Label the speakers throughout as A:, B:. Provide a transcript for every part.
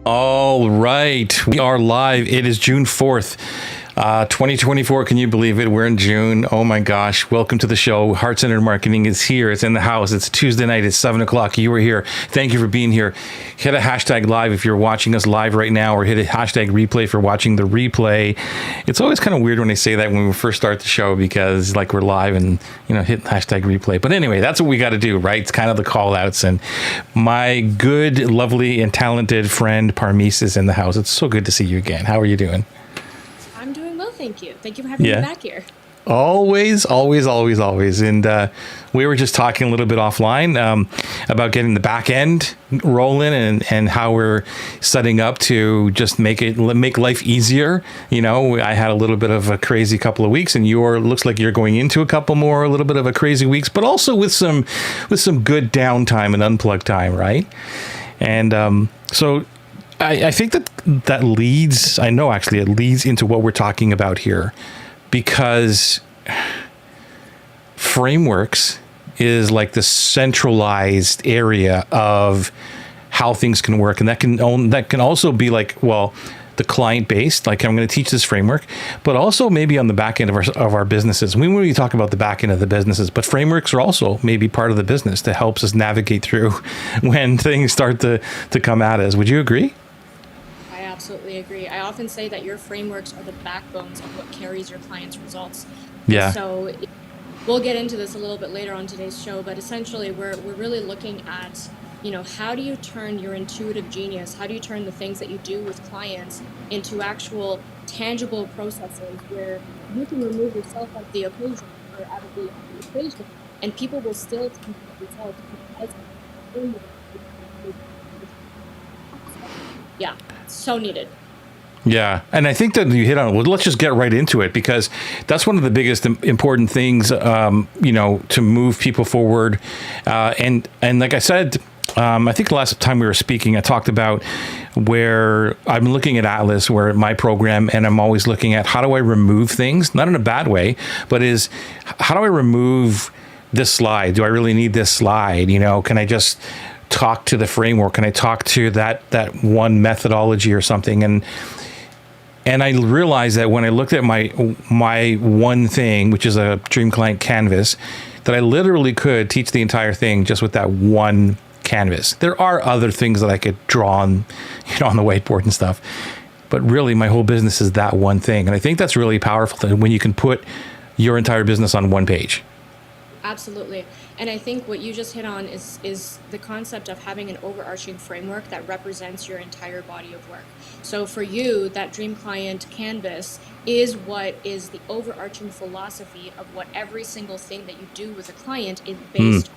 A: All right, we are live. It is June 4th, 2024. Can you believe it? We're in June. Oh my gosh. Welcome to the show. Heart-Centered Marketing is here. It's in the house. It's Tuesday night. It's 7 o'clock. You were here. Thank you for being here. Hit a hashtag live if you're watching us live right now, or hit a hashtag replay for watching the replay. It's always kind of weird when I say that when we first start the show, because like we're live and, hit hashtag replay. But anyway, that's what we got to do, right? It's kind of the call outs. And my good, lovely, and talented friend Parmees is in the house. It's so good to see you again. How are you doing?
B: I'm doing well, thank you. Thank you for having me back here.
A: Always. And we were just talking a little bit offline about getting the back end rolling and how we're setting up to just make life easier. I had a little bit of a crazy couple of weeks, and looks like you're going into a little bit of a crazy weeks, but also with some good downtime and unplugged time, right? And so I think that leads, it leads into what we're talking about here, because frameworks is like the centralized area of how things can work. And that can also be like, well, the client based, like I'm going to teach this framework, but also maybe on the back end of our businesses. We really talk about the back end of the businesses, but frameworks are also maybe part of the business that helps us navigate through when things start to come at us. Would you agree?
B: I absolutely agree. I often say that your frameworks are the backbones of what carries your clients' results.
A: Yeah.
B: So we'll get into this a little bit later on today's show, but essentially we're really looking at, how do you turn your intuitive genius, how do you turn the things that you do with clients into actual tangible processes where you can remove yourself out of the equation or out of the equation, and people will still take the results because yeah, so needed.
A: Yeah. And I think that you hit on it. Well, let's just get right into it, because that's one of the biggest important things, to move people forward. And like I said, I think the last time we were speaking, I talked about where I'm looking at Atlas, where my program, and I'm always looking at how do I remove things, not in a bad way, but how do I remove this slide? Do I really need this slide? Can I just talk to the framework? Can I talk to that one methodology or something? And I realized that when I looked at my one thing, which is a Dream Client canvas, that I literally could teach the entire thing just with that one canvas. There are other things that I could draw on, on the whiteboard and stuff, but really my whole business is that one thing. And I think that's really powerful when you can put your entire business on one page.
B: Absolutely. And I think what you just hit on is the concept of having an overarching framework that represents your entire body of work. So for you, that Dream Client canvas is what is the overarching philosophy of what every single thing that you do with a client is based on.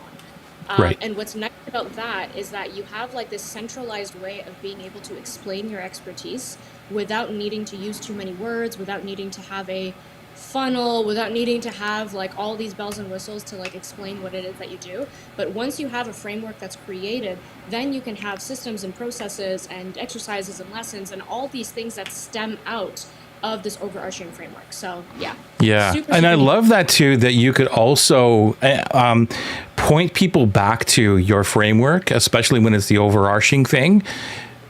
A: Right.
B: And what's nice about that is that you have like this centralized way of being able to explain your expertise without needing to use too many words, without needing to have a funnel, without needing to have like all these bells and whistles to like explain what it is that you do. But once you have a framework that's created, then you can have systems and processes and exercises and lessons and all these things that stem out of this overarching framework. So yeah.
A: And I love that too, that you could also point people back to your framework, especially when it's the overarching thing,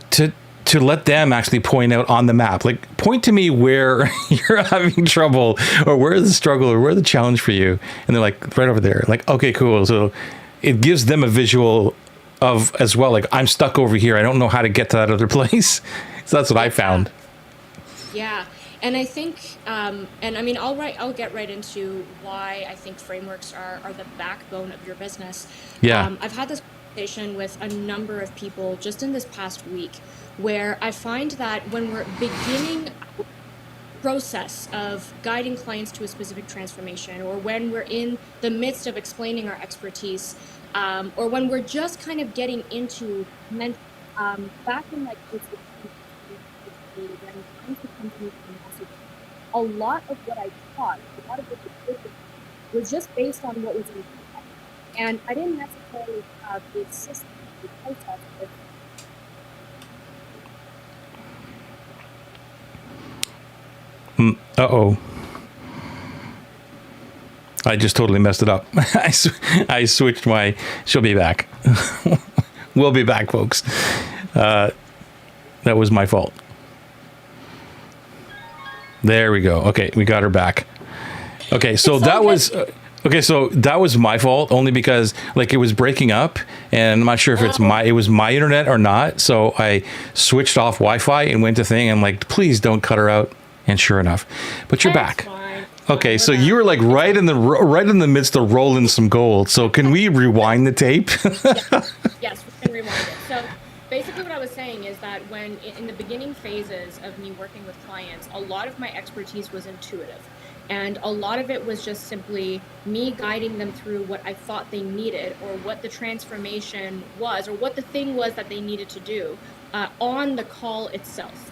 A: to let them actually point out on the map, like point to me where you're having trouble, or where is the struggle, or where the challenge for you. And they're like, right over there. Like, okay, cool. So it gives them a visual of as well. Like, I'm stuck over here. I don't know how to get to that other place. So that's what I found.
B: Yeah. And I think, and I mean, I'll get right into why I think frameworks are the backbone of your business.
A: Yeah.
B: I've had this conversation with a number of people just in this past week, where I find that when we're beginning a process of guiding clients to a specific transformation, or when we're in the midst of explaining our expertise, or when we're just kind of getting into back in like a lot of what I taught, a lot of what I did was just based on what was in the context. And I didn't necessarily have the system, the process of
A: Uh-oh. I just totally messed it up. I switched she'll be back. We'll be back, folks. That was my fault. There we go. Okay, we got her back. Okay, so that was my fault only because like it was breaking up, and I'm not sure if it was my internet or not. So I switched off Wi-Fi and went to thing. And like, please don't cut her out. And sure enough, but you're back.
B: Fine.
A: Okay, so you were like right in the midst of rolling some gold. So can we rewind the tape?
B: Yes, we can rewind it. So basically what I was saying is that when in the beginning phases of me working with clients, a lot of my expertise was intuitive. And a lot of it was just simply me guiding them through what I thought they needed, or what the transformation was, or what the thing was that they needed to do on the call itself.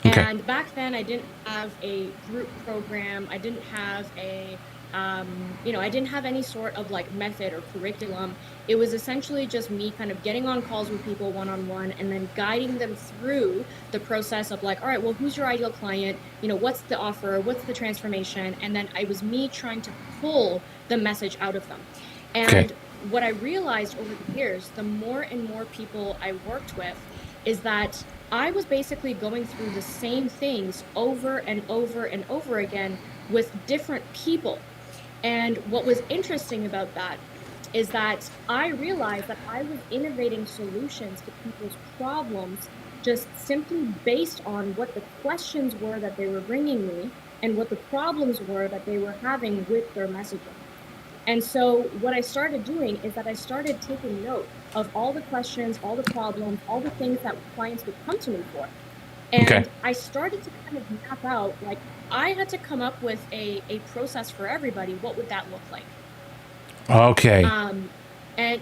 A: Okay.
B: And back then I didn't have a group program. I didn't have I didn't have any sort of like method or curriculum. It was essentially just me kind of getting on calls with people one-on-one and then guiding them through the process of like, all right, well, who's your ideal client? What's the offer? What's the transformation? And then it was me trying to pull the message out of them. And what I realized over the years, the more and more people I worked with, is that I was basically going through the same things over and over and over again with different people. And what was interesting about that is that I realized that I was innovating solutions to people's problems just simply based on what the questions were that they were bringing me and what the problems were that they were having with their messaging. And so what I started doing is that I started taking note of all the questions, all the problems, all the things that clients would come to me for. And I started to kind of map out, like, I had to come up with a process for everybody. What would that look like?
A: Okay.
B: And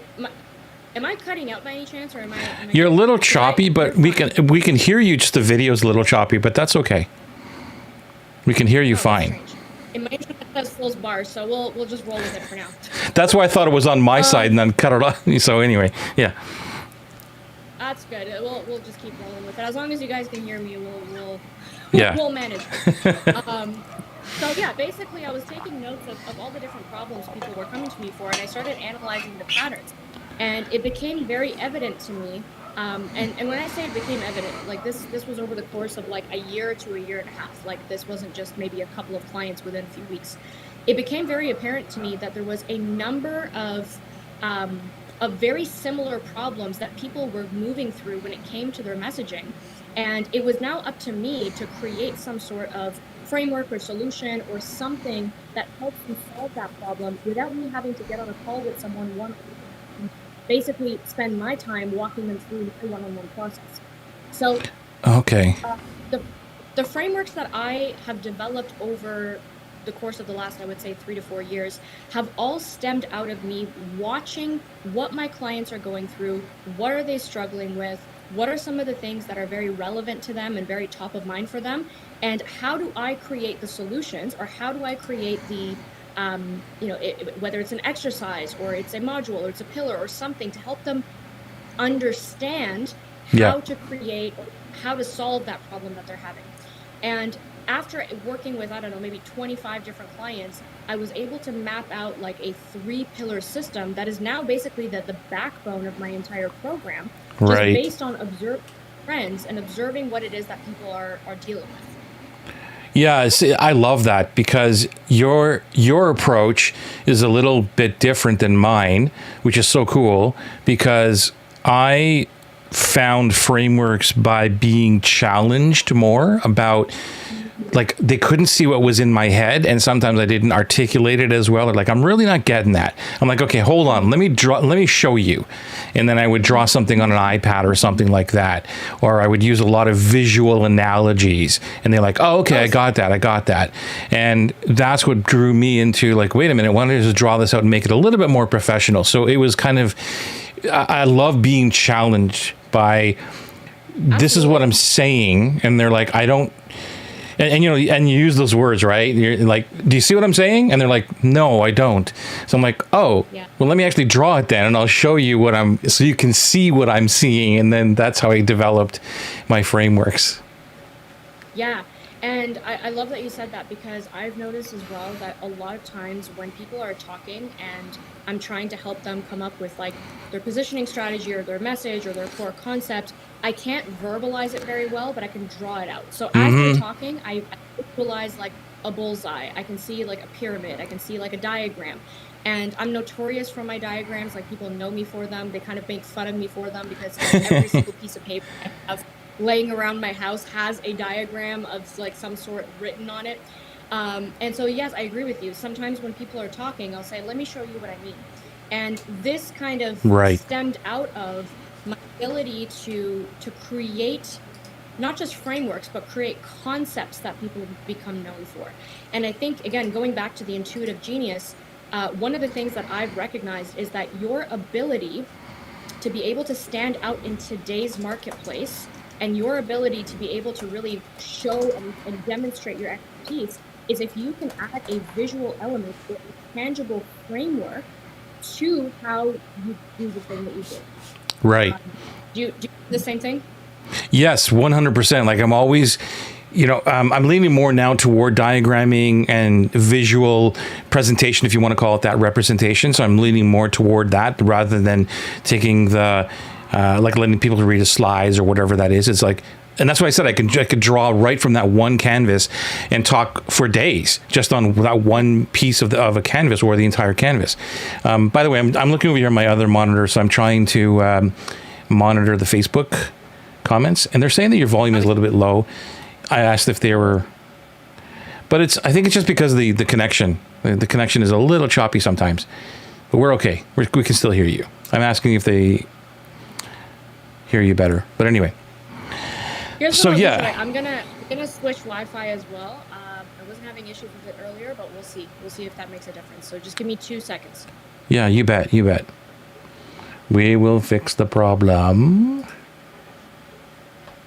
B: am I cutting out by any chance, or am I
A: You're a little choppy, but we can hear you. Just the video's a little choppy, but that's okay. We can hear you fine.
B: In my internet has full bars, so we'll just roll with it for now.
A: That's why I thought it was on my side and then cut it off. So anyway, yeah.
B: That's good. We'll just keep rolling with it. As long as you guys can hear me, we'll manage. So yeah, basically I was taking notes of all the different problems people were coming to me for, and I started analyzing the patterns. And it became very evident to me. And when I say it became evident, like this was over the course of like a year to a year and a half. Like this wasn't just maybe a couple of clients within a few weeks. It became very apparent to me that there was a number of very similar problems that people were moving through when it came to their messaging. And it was now up to me to create some sort of framework or solution or something that helps them solve that problem without me having to get on a call with someone one-on-one. Basically spend my time walking them through the one-on-one process. So the frameworks that I have developed over the course of the last, I would say 3 to 4 years, have all stemmed out of me watching what my clients are going through, what are they struggling with, what are some of the things that are very relevant to them and very top of mind for them, and how do I create the solutions, or how do I create the whether it's an exercise or it's a module or it's a pillar or something to help them understand how to create, how to solve that problem that they're having. And after working with, I don't know, maybe 25 different clients, I was able to map out like a 3-pillar system that is now basically the backbone of my entire program, just based on observing trends and observing what it is that people are dealing with.
A: Yeah, see, I love that because your approach is a little bit different than mine, which is so cool because I found frameworks by being challenged more about, like, they couldn't see what was in my head, and sometimes I didn't articulate it as well. They're like, I'm really not getting that. I'm like, okay, hold on, let me show you. And then I would draw something on an iPad or something like that, or I would use a lot of visual analogies, and they're like, oh, okay, I got that. And that's what drew me into, like, wait a minute, why don't I just draw this out and make it a little bit more professional? So it was kind of, I love being challenged by, this is what I'm saying, and they're like, I don't. And you use those words, right? You're like, do you see what I'm saying? And they're like, no, I don't. So I'm like, oh, well, let me actually draw it then, and I'll show you so you can see what I'm seeing. And then that's how I developed my frameworks.
B: Yeah. And I love that you said that, because I've noticed as well that a lot of times when people are talking and I'm trying to help them come up with like their positioning strategy or their message or their core concept, I can't verbalize it very well, but I can draw it out. So as they're talking, I visualize like a bullseye. I can see like a pyramid. I can see like a diagram. And I'm notorious for my diagrams. Like, people know me for them. They kind of make fun of me for them, because like, every single piece of paper I have laying around my house has a diagram of like some sort written on it. And so, yes, I agree with you. Sometimes when people are talking, I'll say, let me show you what I mean. And this kind of
A: Right.
B: stemmed out of my ability to create not just frameworks, but create concepts that people become known for. And I think, again, going back to the intuitive genius, one of the things that I've recognized is that your ability to be able to stand out in today's marketplace, and your ability to be able to really show and demonstrate your expertise, is if you can add a visual element or a tangible framework to how you do the thing that you do.
A: Right.
B: Do you do the same thing?
A: Yes, 100%. Like, I'm always, I'm leaning more now toward diagramming and visual presentation, if you want to call it that, representation. So I'm leaning more toward that rather than taking the, like letting people read the slides or whatever that is. It's like, and that's why I said I could draw right from that one canvas and talk for days just on that one piece of a canvas or the entire canvas. By the way, I'm looking over here on my other monitor, so I'm trying to monitor the Facebook comments, and they're saying that your volume is a little bit low. I asked if they were, but I think it's just because the connection. The connection is a little choppy sometimes, but we're okay. We can still hear you. I'm asking if they hear you better, but anyway. So yeah,
B: I'm gonna switch Wi-Fi as well. I wasn't having issues with it earlier, but we'll see. We'll see if that makes a difference. So just give me 2 seconds.
A: Yeah, you bet. You bet. We will fix the problem.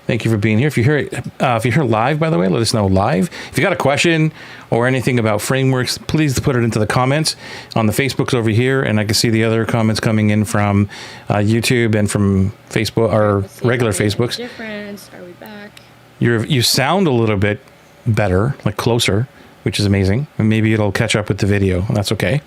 A: Thank you for being here. If you're here live, by the way, let us know live. If you got a question or anything about frameworks, please put it into the comments on the Facebooks over here, and I can see the other comments coming in from YouTube and from Facebook or regular Facebooks.
B: Difference. Are we back?
A: You sound a little bit better, like closer, which is amazing. And maybe it'll catch up with the video. That's okay.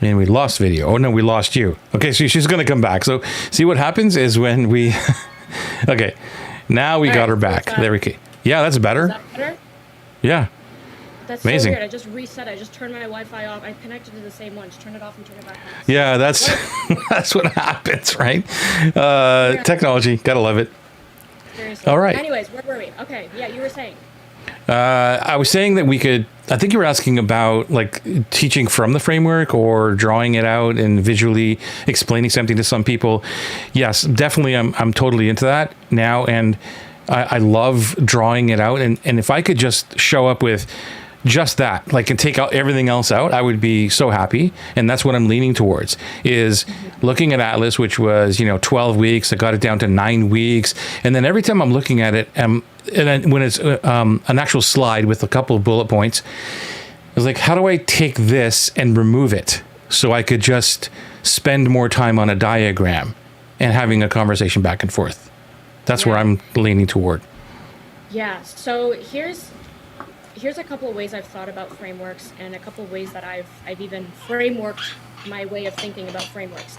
A: And we lost video. Oh, no, we lost you. Okay, so she's going to come back. So see what happens is when we... Okay, now we got her back. There we go. Yeah, that's better.
B: Is that better?
A: Yeah.
B: That's
A: amazing.
B: So weird. I just reset. I just turned my Wi-Fi off. I connected to the same one. Just turn it off and turn it back on.
A: Yeah, that's that's what happens, right? Technology. Got to love it.
B: Seriously.
A: All right.
B: Anyways, where were we? Okay, yeah, you were saying.
A: I was saying that we could, I think you were asking about like teaching from the framework or drawing it out and visually explaining something to some people. Yes, definitely. I'm totally into that now. And I love drawing it out. And if I could just show up with just that, like, and take out everything else out, I would be so happy. And that's what I'm leaning towards, is looking at Atlas, which was, 12 weeks. I got it down to 9 weeks. And then every time I'm looking at it, and then when it's an actual slide with a couple of bullet points, I was like, how do I take this and remove it so I could just spend more time on a diagram and having a conversation back and forth? That's where I'm leaning toward. Yeah.
B: So here's a couple of ways I've thought about frameworks, and a couple of ways that I've even frameworked my way of thinking about frameworks.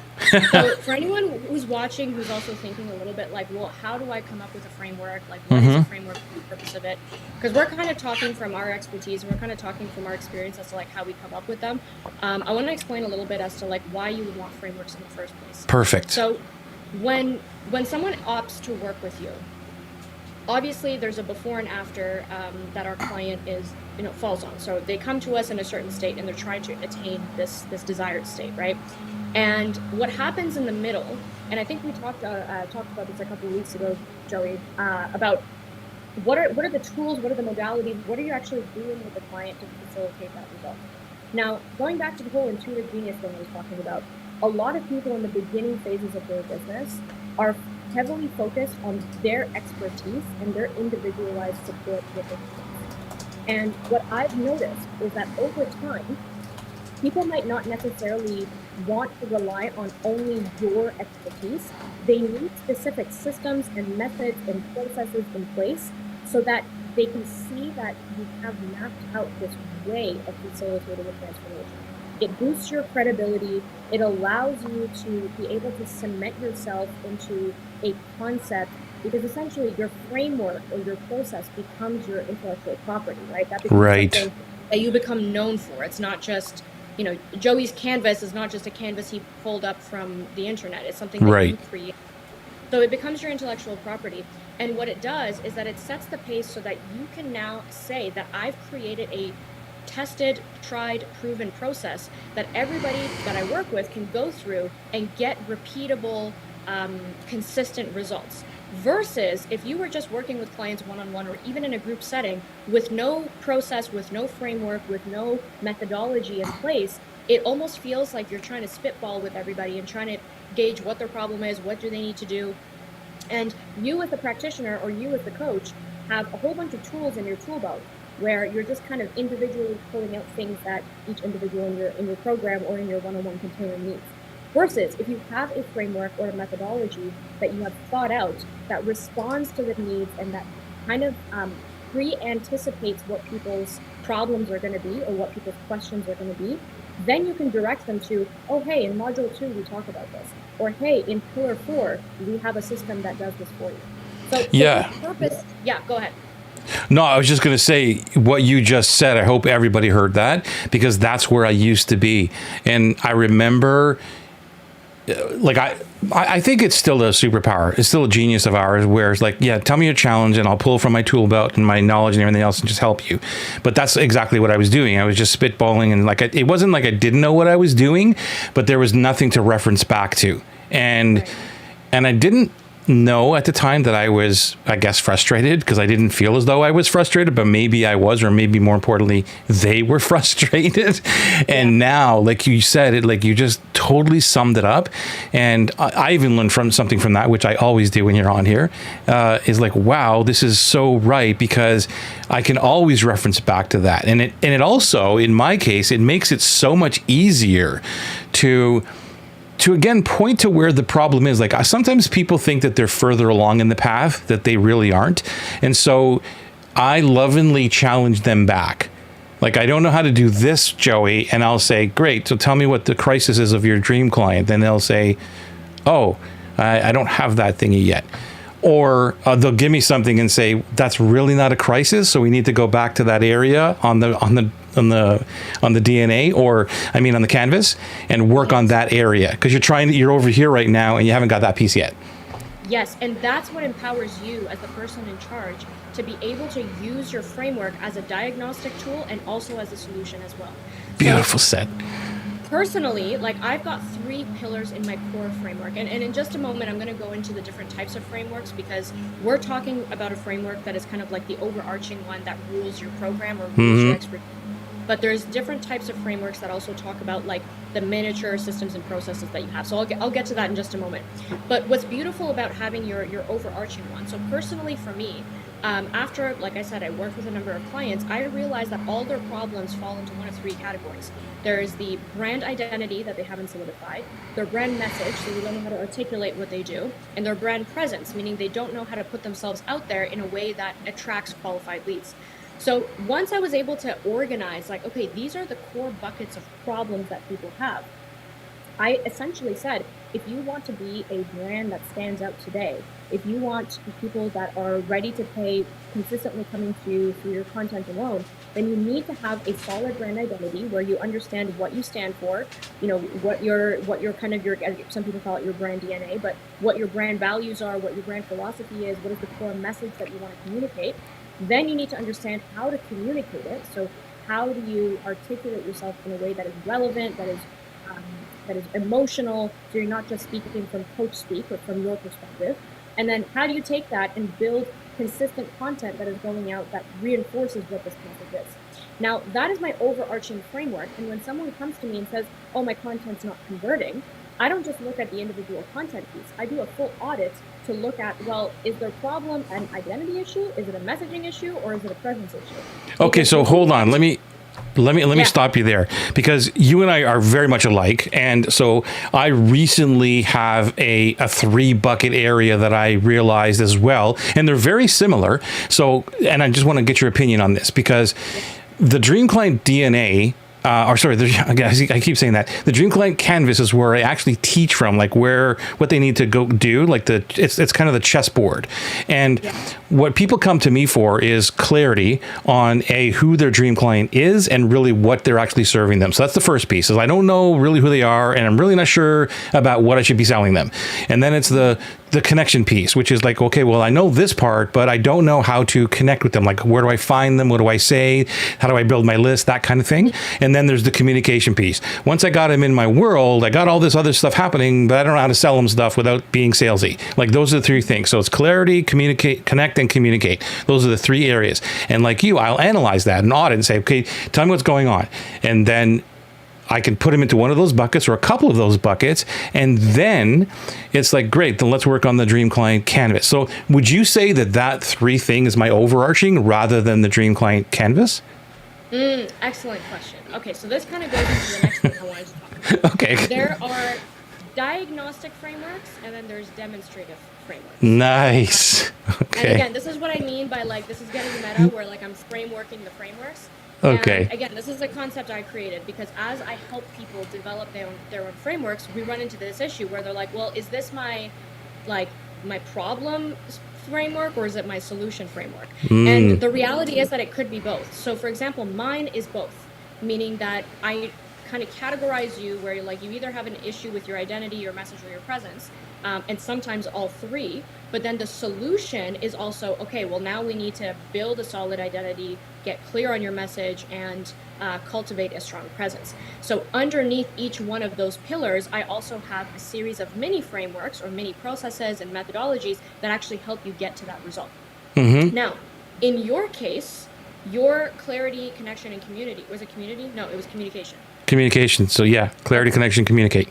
B: So for anyone who's watching, who's also thinking a little bit like, well, how do I come up with a framework? Like, what is a framework? What's the purpose of it? Because we're kind of talking from our expertise, and we're kind of talking from our experience as to like how we come up with them. I want to explain a little bit as to like why you would want frameworks in the first place.
A: Perfect.
B: So when someone opts to work with you, obviously there's a before and after that our client falls on. So they come to us in a certain state and they're trying to attain this desired state, right? And what happens in the middle, and I think we talked about this a couple of weeks ago, Joey, about what are the tools, what are the modalities, what are you actually doing with the client to facilitate that result? Now, going back to the whole intuitive genius thing I was talking about, a lot of people in the beginning phases of their business are heavily focused on their expertise and their individualized support with it. And what I've noticed is that over time, people might not necessarily want to rely on only your expertise. They need specific systems and methods and processes in place so that they can see that you have mapped out this way of facilitating a transformation. It boosts your credibility. It allows you to be able to cement yourself into a concept, because essentially your framework or your process becomes your intellectual property, right? That becomes
A: Right.
B: something that you become known for. It's not just, Joey's canvas is not just a canvas he pulled up from the internet. It's something that you
A: Right.
B: create. So it becomes your intellectual property. And what it does is that it sets the pace so that you can now say that I've created a tested, tried, proven process that everybody that I work with can go through and get repeatable, consistent results. Versus if you were just working with clients one-on-one or even in a group setting with no process, with no framework, with no methodology in place, it almost feels like you're trying to spitball with everybody and trying to gauge what their problem is, what do they need to do. And you as the practitioner or you as the coach have a whole bunch of tools in your tool belt where you're just kind of individually pulling out things that each individual in your program or in your one-on-one container needs. Versus if you have a framework or a methodology that you have thought out that responds to the needs and that kind of pre-anticipates what people's problems are going to be or what people's questions are going to be, then you can direct them to, oh, hey, in module 2, we talk about this. Or, hey, in pillar 4, we have a system that does this for you. So
A: Yeah.
B: the purpose, yeah, go ahead.
A: No, I was just going to say what you just said. I hope everybody heard that, because that's where I used to be. And I remember, like, I think it's still a superpower. It's still a genius of ours where it's like, yeah, tell me your challenge and I'll pull from my tool belt and my knowledge and everything else and just help you. But that's exactly what I was doing. I was just spitballing, and like, it wasn't like I didn't know what I was doing, but there was nothing to reference back to. And,
B: Right.
A: and I didn't know at the time that I was, I guess, frustrated, because I didn't feel as though I was frustrated, but maybe I was, or maybe more importantly, they were frustrated. And now, like you said, it, like you just totally summed it up. And I even learned from something from that, which I always do when you're on here, is like, wow, this is so right, because I can always reference back to that. And it also, in my case, it makes it so much easier to again point to where the problem is. Like, sometimes people think that they're further along in the path that they really aren't, and so I lovingly challenge them back. Like, I don't know how to do this, Joey, and I'll say, great, so tell me what the crisis is of your dream client. Then they'll say, oh, I don't have that thingy yet. Or they'll give me something and say, that's really not a crisis, so we need to go back to that area on the DNA, or I mean on the canvas, and work on that area, because you're over here right now and you haven't got that piece yet.
B: Yes, and that's what empowers you as the person in charge to be able to use your framework as a diagnostic tool and also as a solution as well.
A: Beautiful set.
B: Personally, like, I've got 3 pillars in my core framework, and in just a moment I'm going to go into the different types of frameworks, because we're talking about a framework that is kind of like the overarching one that rules your program or rules your expertise. But there's different types of frameworks that also talk about like the miniature systems and processes that you have. So I'll get to that in just a moment. But what's beautiful about having your overarching one, so personally for me, after, like I said, I worked with a number of clients, I realized that all their problems fall into one of 3 categories. There is the brand identity that they haven't solidified, their brand message, so they don't know how to articulate what they do, and their brand presence, meaning they don't know how to put themselves out there in a way that attracts qualified leads. So once I was able to organize, like, okay, these are the core buckets of problems that people have, I essentially said, if you want to be a brand that stands out today, if you want people that are ready to pay, consistently coming to you through your content alone, then you need to have a solid brand identity where you understand what you stand for, what your kind of some people call it your brand DNA, but what your brand values are, what your brand philosophy is, what is the core message that you want to communicate. Then you need to understand how to communicate it. So how do you articulate yourself in a way that is relevant, that is emotional, so you're not just speaking from coach speak or from your perspective. And then how do you take that and build consistent content that is going out that reinforces what this message is? Now, that is my overarching framework. And when someone comes to me and says, oh, my content's not converting, I don't just look at the individual content piece. I do a full audit to look at, well, is their problem an identity issue? Is it a messaging issue? Or is it a presence issue?
A: Okay, so hold on. Let me Let me stop you there, because you and I are very much alike. And so I recently have a 3-bucket area that I realized as well, and they're very similar. So, and I just want to get your opinion on this, because the Dream Client DNA, I keep saying that. The Dream Client Canvas is where I actually teach from, like what they need to go do. Like it's kind of the chessboard. And what people come to me for is clarity on who their dream client is and really what they're actually serving them. So that's the first piece, is I don't know really who they are, and I'm really not sure about what I should be selling them. And then it's the connection piece, which is like, okay, well, I know this part, but I don't know how to connect with them. Like, where do I find them? What do I say? How do I build my list? That kind of thing. And then there's the communication piece. Once I got them in my world, I got all this other stuff happening, but I don't know how to sell them stuff without being salesy. Like, those are the 3 things. So it's clarity, communicate, connect, and communicate. Those are the 3 areas. And like you, I'll analyze that and audit and say, okay, tell me what's going on. And then I can put them into one of those buckets or a couple of those buckets. And then it's like, great, then let's work on the Dream Client Canvas. So would you say that 3 thing is my overarching rather than the Dream Client Canvas?
B: Excellent question. Okay, so this kind of goes into the next thing I wanted to talk about.
A: Okay.
B: There are diagnostic frameworks, and then there's demonstrative frameworks.
A: Nice. Okay.
B: And again, this is what I mean by, like, this is getting meta, where, like, I'm frameworking the frameworks.
A: Okay.
B: And again, this is a concept I created because as I help people develop their own frameworks, we run into this issue where they're like, well, is this my problem framework, or is it my solution framework? And the reality is that it could be both. So for example, mine is both, meaning that I kind of categorize you where, like, you either have an issue with your identity, your message, or your presence, and sometimes all 3. But then the solution is also, okay, well, now we need to build a solid identity, get clear on your message, and cultivate a strong presence. So underneath each one of those pillars, I also have a series of mini frameworks or mini processes and methodologies that actually help you get to that result. Now, in your case, your clarity, connection, and community, was it community? No, it was communication.
A: Communication. So yeah, clarity, connection, communicate.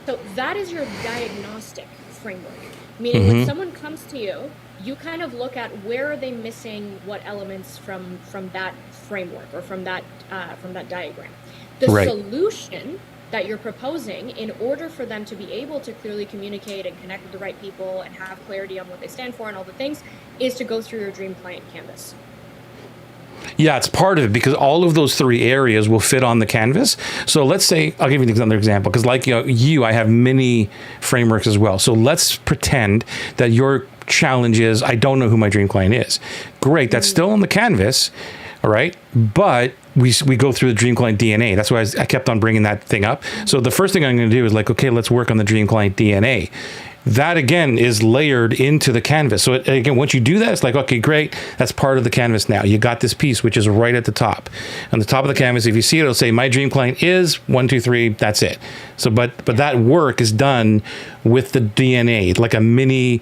B: So that is your diagnostic framework, meaning when someone comes to you, you kind of look at where are they missing what elements from that framework or from that diagram. The solution that you're proposing, in order for them to be able to clearly communicate and connect with the right people and have clarity on what they stand for and all the things, is to go through your Dream Client Canvas.
A: Yeah, it's part of it, because all of those 3 areas will fit on the canvas. So let's say, I'll give you another example, because like I have many frameworks as well. So let's pretend that your challenge is, I don't know who my dream client is. Great, that's still on the canvas, all right? But we go through the Dream Client DNA. That's why I kept on bringing that thing up. So the first thing I'm going to do is like, okay, let's work on the Dream Client DNA. That again is layered into the canvas. So again, once you do that, it's like, okay, great. That's part of the canvas now. You got this piece, which is right at the top. On the top of the canvas, if you see it, it'll say my dream client is 1, 2, 3. That's it. So, but that work is done with the DNA, like a mini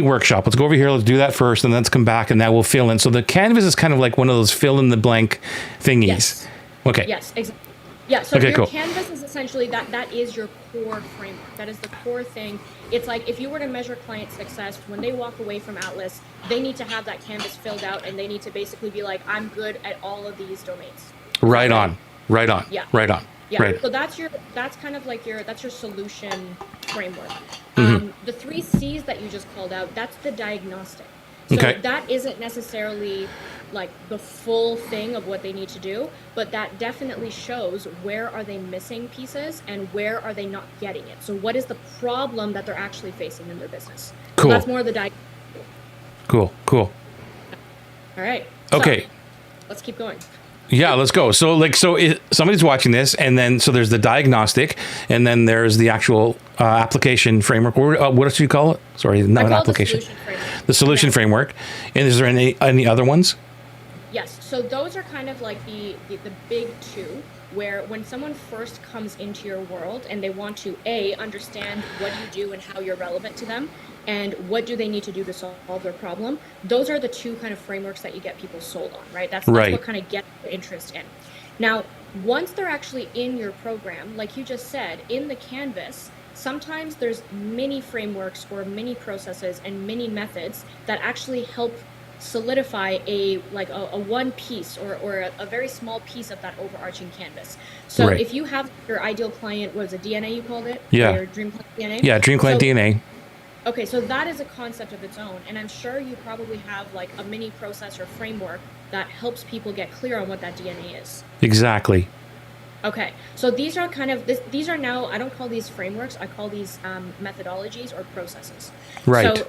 A: workshop. Let's go over here. Let's do that first, and then let's come back, and that will fill in. So the canvas is kind of like one of those fill in the blank thingies.
B: Yes.
A: Okay.
B: Yes, exactly. Yeah, so
A: okay,
B: your
A: cool.
B: canvas is essentially that is your core framework. That is the core thing. It's like if you were to measure client success, when they walk away from Atlas, they need to have that canvas filled out, and they need to basically be like, I'm good at all of these domains.
A: Right on. Yeah. Right on.
B: Yeah.
A: Right.
B: So that's kind of like your solution framework. The 3 C's that you just called out, that's the diagnostic. So that isn't necessarily like the full thing of what they need to do, but that definitely shows where are they missing pieces and where are they not getting it. So what is the problem that they're actually facing in their business?
A: Cool.
B: So that's more of the diagnostic.
A: Cool.
B: All right.
A: Okay.
B: So, let's keep going.
A: Yeah, let's go. So somebody's watching this, and then so there's the diagnostic, and then there's the actual application framework. What else do you call it? Sorry, not an application. The solution framework. And is there any other ones?
B: Yes. So those are kind of like the big 2, where when someone first comes into your world and they want to understand what you do and how you're relevant to them, and what do they need to do to solve their problem, those are the 2 kind of frameworks that you get people sold on, right? That's what kind of gets their interest in. Now, once they're actually in your program, like you just said, in the canvas, sometimes there's mini frameworks or mini processes and mini methods that actually help solidify a one piece or a very small piece of that overarching canvas. So
A: Right.
B: if you have your ideal client, what was it, DNA you called it?
A: Yeah.
B: Or your dream client DNA?
A: Yeah, Dream Client
B: So
A: DNA.
B: okay, so that is a concept of its own, and I'm sure you probably have like a mini process or framework that helps people get clear on what that DNA is.
A: Exactly.
B: Okay, so these are these are now, I don't call these frameworks, I call these methodologies or processes.
A: Right.
B: So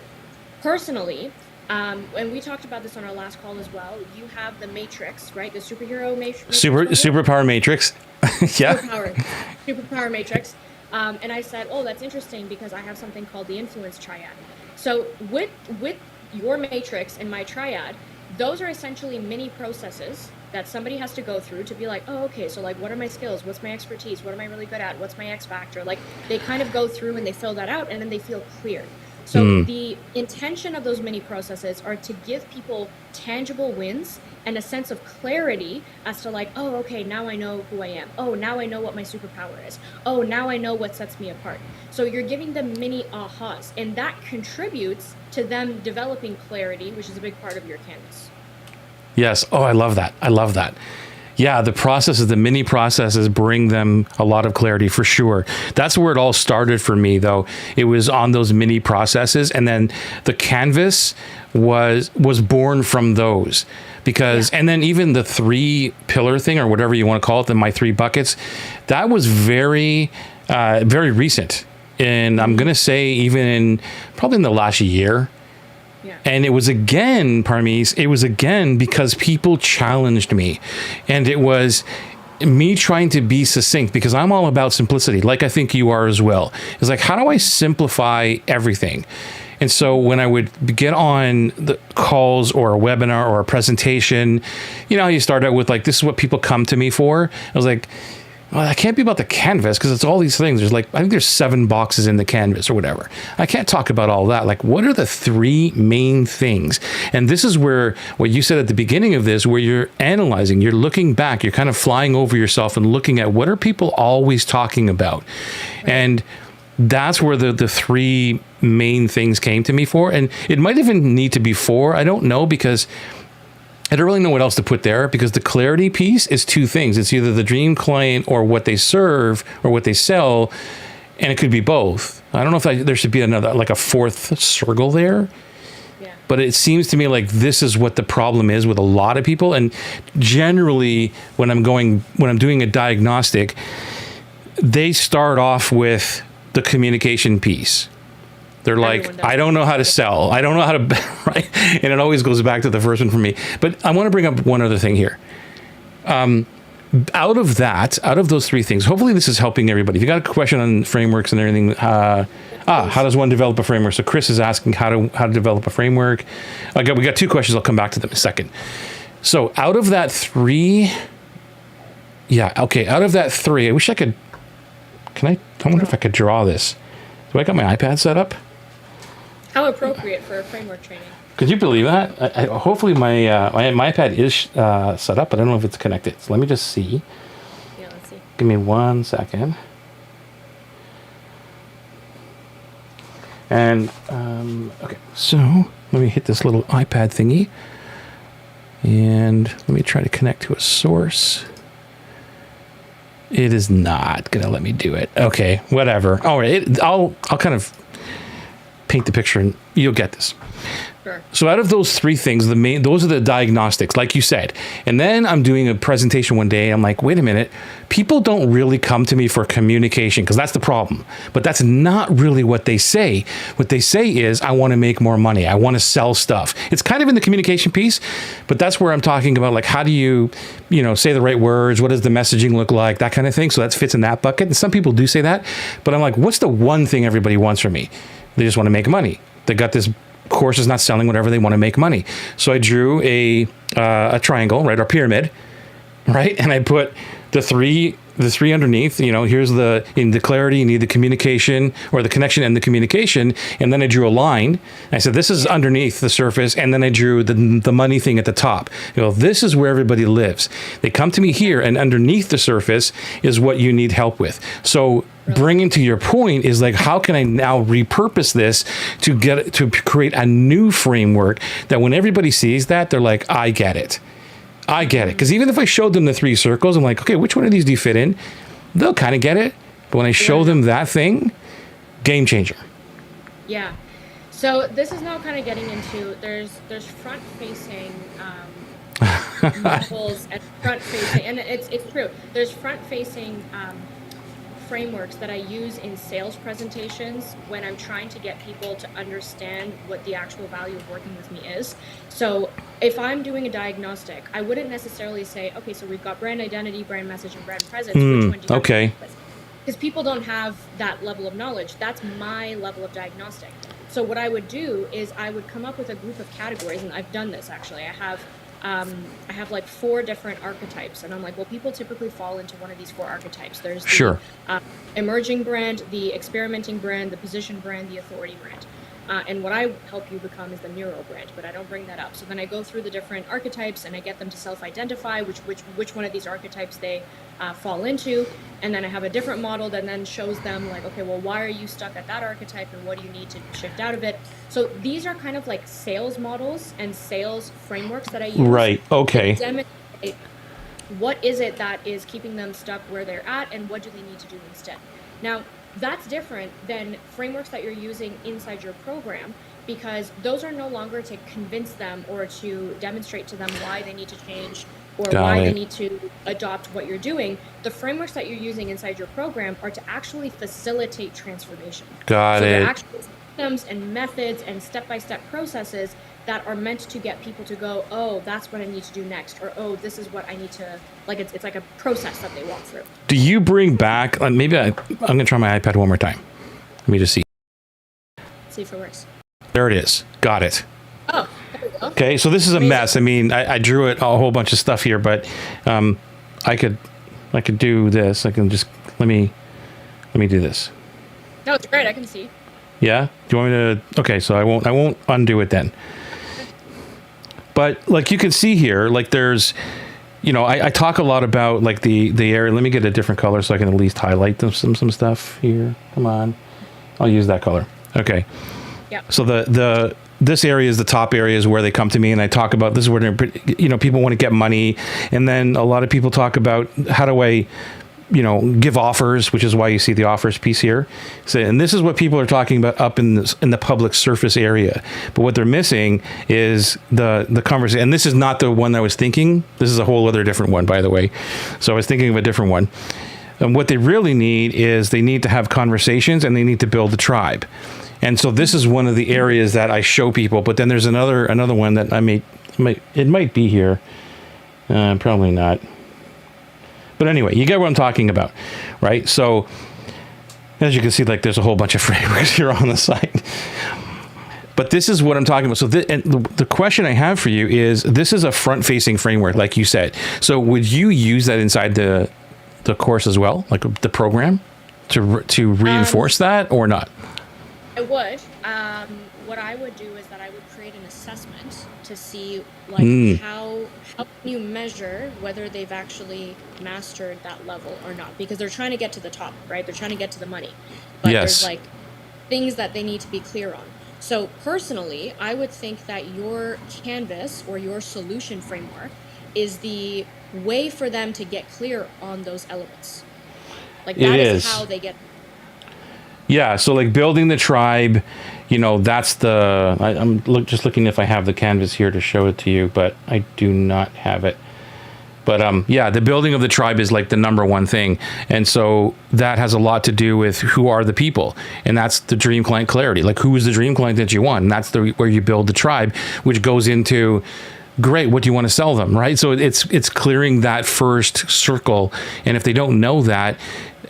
B: personally, and we talked about this on our last call as well, you have the matrix, right? The superhero matrix.
A: Superpower matrix. Yeah.
B: Superpower matrix. And I said, oh, that's interesting because I have something called the influence triad. So with your matrix and my triad, those are essentially mini processes that somebody has to go through to be like, oh, okay, so like, what are my skills? What's my expertise? What am I really good at? What's my X factor? Like, they kind of go through and they fill that out and then they feel clear. So the intention of those mini processes are to give people tangible wins and a sense of clarity as to like, oh, okay, now I know who I am. Oh, now I know what my superpower is. Oh, now I know what sets me apart. So you're giving them mini ahas, and that contributes to them developing clarity, which is a big part of your canvas.
A: Yes. Oh, I love that. I love that. Yeah, the processes, the mini processes bring them a lot of clarity for sure. That's where it all started for me, though. It was on those mini processes, and then the canvas was born from those. Because, and then even the 3-pillar thing, or whatever you want to call it, my 3 buckets, that was very, very recent. And I'm going to say even probably in the last year.
B: Yeah.
A: And it was again, Parmees, it was again because people challenged me. And it was me trying to be succinct, because I'm all about simplicity, like I think you are as well. It's like, how do I simplify everything? And so when I would get on the calls or a webinar or a presentation, you know how you start out with like, this is what people come to me for. I was like, well, that can't be about the canvas because it's all these things. There's like, I think there's 7 boxes in the canvas or whatever. I can't talk about all that. Like, what are the 3 main things? And this is where what you said at the beginning of this, where you're analyzing, you're looking back, you're kind of flying over yourself and looking at what are people always talking about? And that's where the 3 main things came to me for. And it might even need to be 4. I don't know, because I don't really know what else to put there, because the clarity piece is 2 things. It's either the dream client or what they serve or what they sell, and it could be both. I don't know if there should be another, like a 4th circle there. Yeah. But it seems to me like this is what the problem is with a lot of people. And generally, when I'm doing a diagnostic, they start off with the communication piece. They're like, I don't know how to sell. I don't know how to, right? And it always goes back to the first one for me. But I want to bring up one other thing here. Out of those 3 things, hopefully this is helping everybody. If you got a question on frameworks and everything, how does one develop a framework? So Chris is asking how to develop a framework. We got 2 questions. I'll come back to them in a second. So out of that 3, out of that 3, I wish I could, I wonder if I could draw this. Do I got my iPad set up?
B: How appropriate for a framework training.
A: Could you believe that? Hopefully my my iPad is set up, but I don't know if it's connected. So let me just see.
B: Yeah, let's see.
A: Give me 1 second. And, okay, so let me hit this little iPad thingy. And let me try to connect to a source. It is not going to let me do it. Okay, whatever. All right, I'll kind of paint the picture and you'll get this.
B: Sure.
A: So out of those 3 things, those are the diagnostics, like you said. And then I'm doing a presentation one day. I'm like, wait a minute. People don't really come to me for communication, because that's the problem. But that's not really what they say. What they say is, I want to make more money. I want to sell stuff. It's kind of in the communication piece, but that's where I'm talking about, like, how do you say the right words? What does the messaging look like? That kind of thing. So that fits in that bucket. And some people do say that, but I'm like, what's the one thing everybody wants from me? They just want to make money. They got this course is not selling whatever, they want to make money. So I drew a triangle, right, or pyramid, right, and I put the three underneath. Here's in the clarity, you need the communication, or the connection and the communication, and then I drew a line. I said this is underneath the surface, and then I drew the money thing at the top. This is where everybody lives. They come to me here, and underneath the surface is what you need help with. So bringing to your point is like, how can I now repurpose this to create a new framework that when everybody sees that, they're like, I get it. Because even if I showed them the 3 circles, I'm like, okay, which one of these do you fit in? They'll kind of get it. But when I show them that thing, game changer.
B: Yeah. So this is now kind of getting into, there's front facing models and front facing, and it's true. There's front facing frameworks that I use in sales presentations when I'm trying to get people to understand what the actual value of working with me is. So if I'm doing a diagnostic, I wouldn't necessarily say, okay, so we've got brand identity, brand message, and brand presence. Which one do you
A: okay.
B: have? Because people don't have that level of knowledge. That's my level of diagnostic. So what I would do is I would come up with a group of categories, and I've done this actually. I have like 4 different archetypes, and I'm like, well, people typically fall into one of these 4 archetypes. There's the emerging brand, the experimenting brand, the position brand, the authority brand. And what I help you become is the Nero brand, but I don't bring that up. So then I go through the different archetypes and I get them to self-identify which one of these archetypes they fall into. And then I have a different model that then shows them like, okay, well, why are you stuck at that archetype and what do you need to shift out of it? So these are kind of like sales models and sales frameworks that I use.
A: Right. Okay.
B: To demonstrate what is it that is keeping them stuck where they're at and what do they need to do instead. Now, that's different than frameworks that you're using inside your program, because those are no longer to convince them or to demonstrate to them why they need to change or why they need to adopt what you're doing. The frameworks that you're using inside your program are to actually facilitate transformation. They're actually systems and methods and step-by-step processes that are meant to get people to go, oh, that's what I need to do next, or oh, this is what I need to, like, it's like a process that they walk through.
A: Do you bring back, maybe I'm going to try my iPad one more time. Let me just see.
B: See if it works.
A: There it is. Got it.
B: Oh, there we go.
A: Okay, so this is a mess. I mean, I drew it a whole bunch of stuff here, but I could do this. I can just, let me do this.
B: No, it's great. I can see.
A: Yeah? Do you want me to? Okay, so I won't undo it then. But like you can see here, like there's, I talk a lot about like the area. Let me get a different color so I can at least highlight some stuff here. Come on. I'll use that color. Okay.
B: Yeah.
A: So this area is the top areas where they come to me and I talk about, this is where people want to get money. And then a lot of people talk about how do I give offers, which is why you see the offers piece here. So, and this is what people are talking about up in the public surface area. But what they're missing is the conversation. And this is not the one I was thinking. This is a whole other different one, by the way. So I was thinking of a different one. And what they really need is they need to have conversations and they need to build a tribe. And so this is one of the areas that I show people. But then there's another one that it might be here. Probably not. But anyway, you get what I'm talking about, right? So as you can see, like there's a whole bunch of frameworks here on the site. But this is what I'm talking about. So the question I have for you is, this is a front-facing framework, like you said. So would you use that inside the course as well, like the program, to reinforce that or not?
B: I would. What I would do is that I would create an assessment to see like how can you measure whether they've actually mastered that level or not, because they're trying to get to the top, right? They're trying to get to the money, but there's like things that they need to be clear on. So personally, I would think that your canvas or your solution framework is the way for them to get clear on those elements. Like that is how they get.
A: Yeah, so like building the tribe, that's I'm just looking if I have the canvas here to show it to you, but I do not have it. But the building of the tribe is like the number one thing. And so that has a lot to do with who are the people. And that's the dream client clarity. Like, who is the dream client that you want? And that's where you build the tribe, which goes into, great, what do you want to sell them, right? So it's clearing that first circle. And if they don't know that,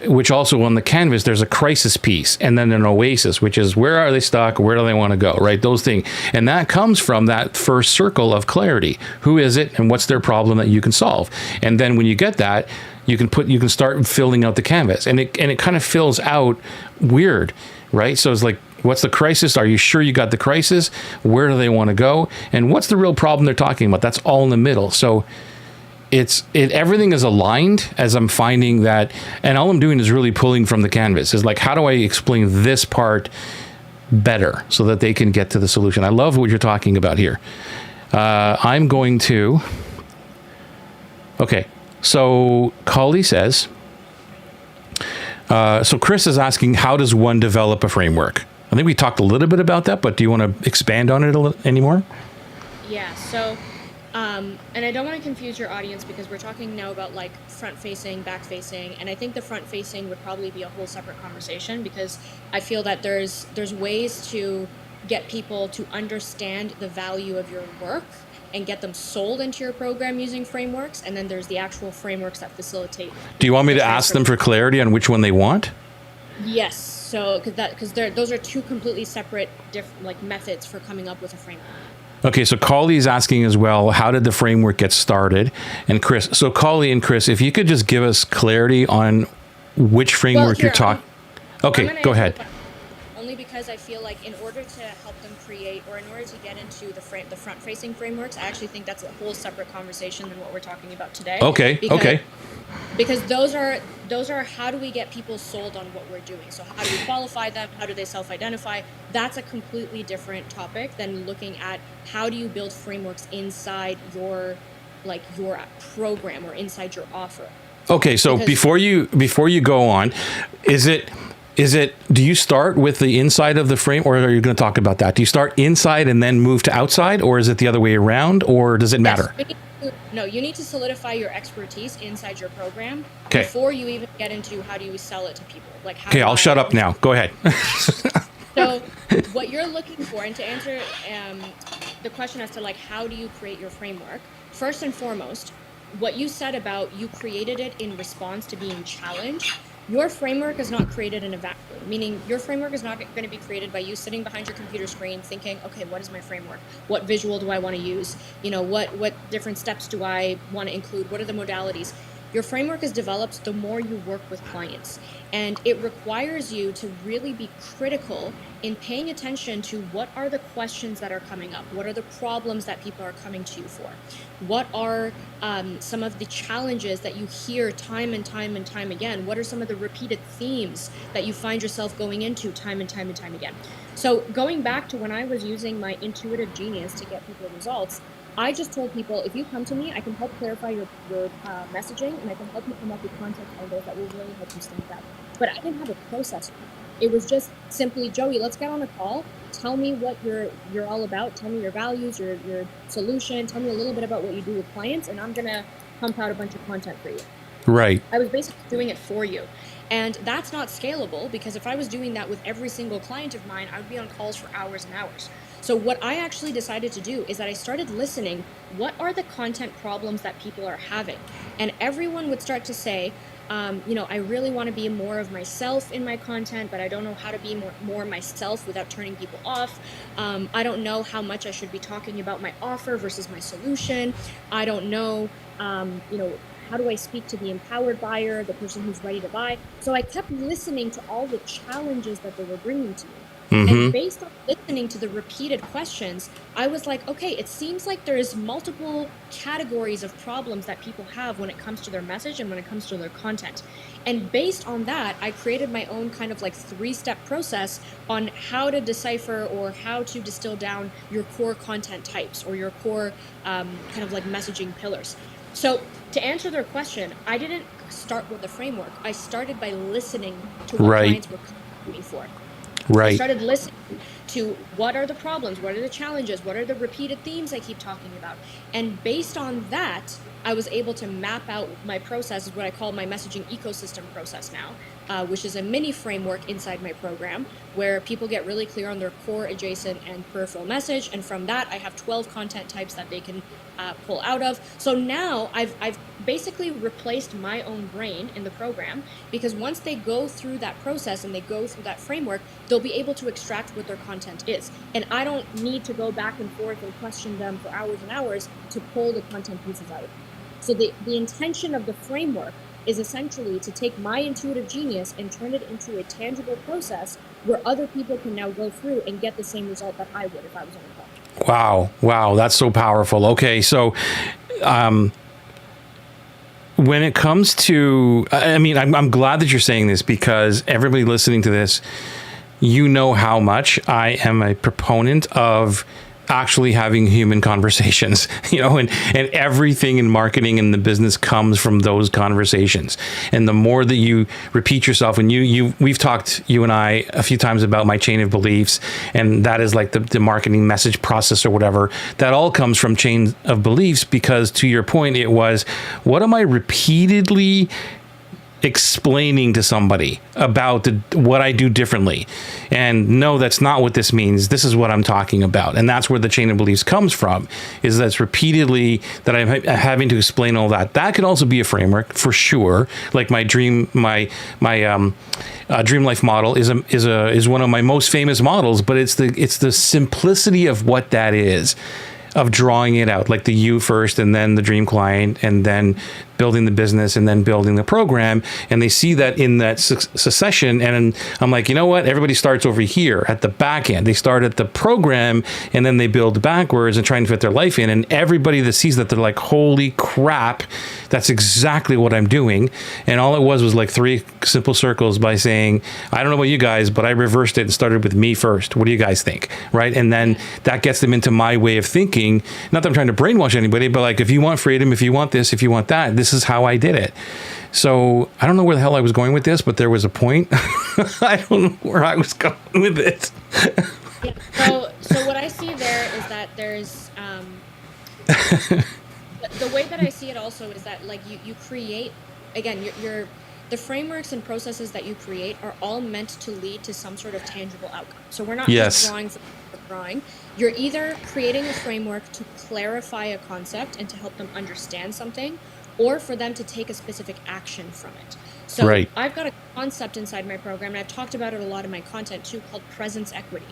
A: which also on the canvas, there's a crisis piece and then an oasis, which is where are they stuck? Where do they want to go? Right? Those things. And that comes from that first circle of clarity. Who is it? And what's their problem that you can solve? And then when you get that, you can start filling out the canvas, and it kind of fills out weird, right? So it's like, what's the crisis? Are you sure you got the crisis? Where do they want to go? And what's the real problem they're talking about? That's all in the middle. So everything is aligned as I'm finding that, and all I'm doing is really pulling from the canvas. Is like, how do I explain this part better so that they can get to the solution? I love what you're talking about here. I'm going to. Okay, so Kali says. So Chris is asking, how does one develop a framework? I think we talked a little bit about that, but do you want to expand on it anymore?
B: Yeah. So, and I don't want to confuse your audience because we're talking now about like front facing, back facing, and I think the front facing would probably be a whole separate conversation because I feel that there's ways to get people to understand the value of your work and get them sold into your program using frameworks, and then there's the actual frameworks that facilitate.
A: Do you want me to ask them for clarity on which one they want?
B: Yes. So, because those are two completely separate methods for coming up with a framework.
A: Okay, so Kali is asking as well, how did the framework get started? And Chris, so Kali and Chris, if you could just give us clarity on which framework you're talking. Okay, go ahead.
B: Only because I feel like in order to help them create, or in order to get into the front-facing frameworks, I actually think that's a whole separate conversation than what we're talking about today.
A: Okay.
B: Because those are how do we get people sold on what we're doing? So how do we qualify them? How do they self-identify? That's a completely different topic than looking at how do you build frameworks inside your program or inside your offer.
A: Okay, so before you go on, is it do you start with the inside of the frame, or are you going to talk about that? Do you start inside and then move to outside, or is it the other way around, or does it matter?
B: No, you need to solidify your expertise inside your program
A: before
B: you even get into how do you sell it to people.
A: I'll shut up now. Go ahead.
B: So what you're looking for, and to answer the question as to how do you create your framework, first and foremost, what you said about you created it in response to being challenged. Your framework is not created in a vacuum, meaning your framework is not going to be created by you sitting behind your computer screen thinking, okay, what is my framework? What visual do I want to use? What different steps do I want to include? What are the modalities? Your framework is developed the more you work with clients, and it requires you to really be critical in paying attention to what are the questions that are coming up, what are the problems that people are coming to you for, what are some of the challenges that you hear time and time and time again, what are some of the repeated themes that you find yourself going into time and time and time again. So going back to when I was using my intuitive genius to get people results, I just told people, if you come to me, I can help clarify your messaging, and I can help you come up with content angles that will really help you stand out. But I didn't have a process. It was just simply, Joey, let's get on a call. Tell me what you're all about. Tell me your values, your solution. Tell me a little bit about what you do with clients, and I'm going to pump out a bunch of content for you.
A: Right.
B: I was basically doing it for you. And that's not scalable, because if I was doing that with every single client of mine, I would be on calls for hours and hours. So what I actually decided to do is that I started listening, what are the content problems that people are having? And everyone would start to say, I really want to be more of myself in my content, but I don't know how to be more myself without turning people off. I don't know how much I should be talking about my offer versus my solution. I don't know, how do I speak to the empowered buyer, the person who's ready to buy? So I kept listening to all the challenges that they were bringing to me. Mm-hmm. And based on listening to the repeated questions, I was like, okay, it seems like there's multiple categories of problems that people have when it comes to their message and when it comes to their content. And based on that, I created my own kind of 3-step process on how to decipher or how to distill down your core content types or your core messaging pillars. So to answer their question, I didn't start with a framework. I started by listening to what clients were coming to me for.
A: Right.
B: I started listening to what are the problems, what are the challenges, what are the repeated themes I keep talking about. And based on that, I was able to map out my process, what I call my messaging ecosystem process now, which is a mini framework inside my program where people get really clear on their core, adjacent, and peripheral message. And from that, I have 12 content types that they can pull out of. So now I've basically replaced my own brain in the program, because once they go through that process and they go through that framework, they'll be able to extract what their content is. And I don't need to go back and forth and question them for hours and hours to pull the content pieces out. So the intention of the framework is essentially to take my intuitive genius and turn it into a tangible process where other people can now go through and get the same result that I would if I was on the call.
A: Wow, that's so powerful. Okay, so when it comes to, I mean, I'm glad that you're saying this, because everybody listening to this, you know how much I am a proponent of actually having human conversations, and everything in marketing and the business comes from those conversations. And the more that you repeat yourself, and we've talked, you and I, a few times about my chain of beliefs, and that is like the marketing message process or whatever, that all comes from chain of beliefs, because to your point, it was, what am I repeatedly explaining to somebody about what I do differently? And no, that's not what this means. This is what I'm talking about. And that's where the chain of beliefs comes from, is that's repeatedly that I'm having to explain all that. That can also be a framework for sure. Like my dream life model is one of my most famous models, but it's the simplicity of what that is, of drawing it out, like the you first, and then the dream client, and then building the business, and then building the program. And they see that in that succession. And I'm like, you know what? Everybody starts over here at the back end. They start at the program, and then they build backwards and try and fit their life in. And everybody that sees that, they're like, holy crap, that's exactly what I'm doing. And all it was like 3 simple circles by saying, I don't know about you guys, but I reversed it and started with me first. What do you guys think? Right? And then that gets them into my way of thinking. Not that I'm trying to brainwash anybody, but like, if you want freedom, if you want this, if you want that, this is how I did it. So I don't know where the hell I was going with this, but there was a point. I don't know where I was going with it.
B: Yeah. So what I see there is that there's the way that I see it also is that, like, you create, again, the frameworks and processes that you create are all meant to lead to some sort of tangible outcome. So we're not just drawing for drawing. You're either creating a framework to clarify a concept and to help them understand something, or for them to take a specific action from it. So I've got a concept inside my program, and I've talked about it a lot in my content too, called presence equity.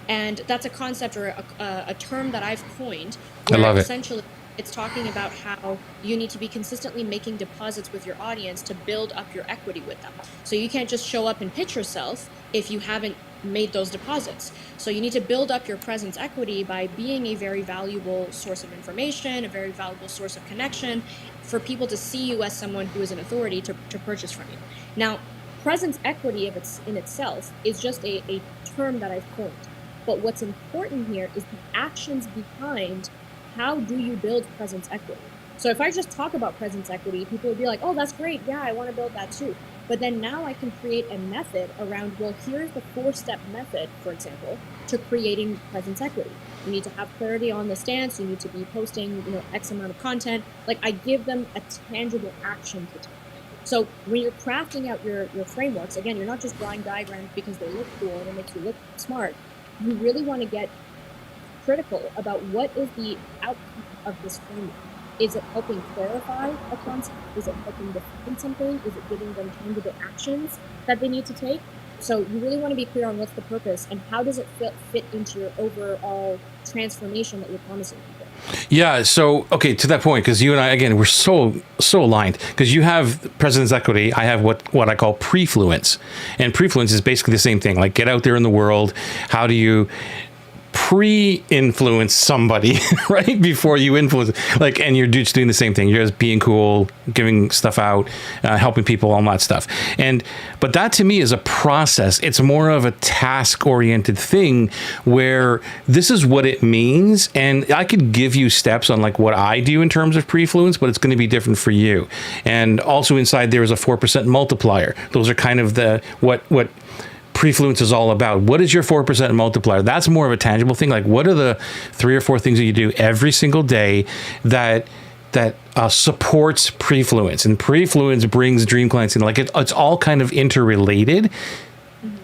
B: And that's a concept or a term that I've coined.
A: I love it.
B: Essentially, it's talking about how you need to be consistently making deposits with your audience to build up your equity with them. So you can't just show up and pitch yourself if you haven't made those deposits. So you need to build up your presence equity by being a very valuable source of information, a very valuable source of connection, for people to see you as someone who is an authority to purchase from you. Now, presence equity in itself is just a term that I've coined. But what's important here is the actions behind how do you build presence equity. So if I just talk about presence equity, people would be like, oh, that's great. Yeah, I want to build that too. But then now I can create a method around, well, here's the 4-step method, for example, to creating presence equity. You need to have clarity on the stance. You need to be posting, X amount of content. Like, I give them a tangible action to take. So when you're crafting out your frameworks, again, you're not just drawing diagrams because they look cool and it makes you look smart. You really want to get critical about what is the outcome of this framework. Is it helping clarify a concept? Is it helping define something? Is it giving them tangible actions that they need to take? So you really want to be clear on what's the purpose and how does it fit into your overall transformation that you're promising people.
A: Yeah. So, okay, to that point, because you and I, again, we're so aligned, because you have presence equity. I have what I call PreFluence, and PreFluence is basically the same thing. Like, get out there in the world. How do you pre-influence somebody right before you influence, like, and you're just doing the same thing. You're just being cool, giving stuff out, helping people, all that stuff. But that to me is a process. It's more of a task-oriented thing where this is what it means, and I could give you steps on like what I do in terms of PreFluence, but it's going to be different for you. And also inside there is a 4% multiplier. Those are kind of the what PreFluence is all about. What is your 4% multiplier? That's more of a tangible thing. Like, what are the 3 or 4 things that you do every single day that supports PreFluence? And PreFluence brings dream clients in. Like, it's all kind of interrelated.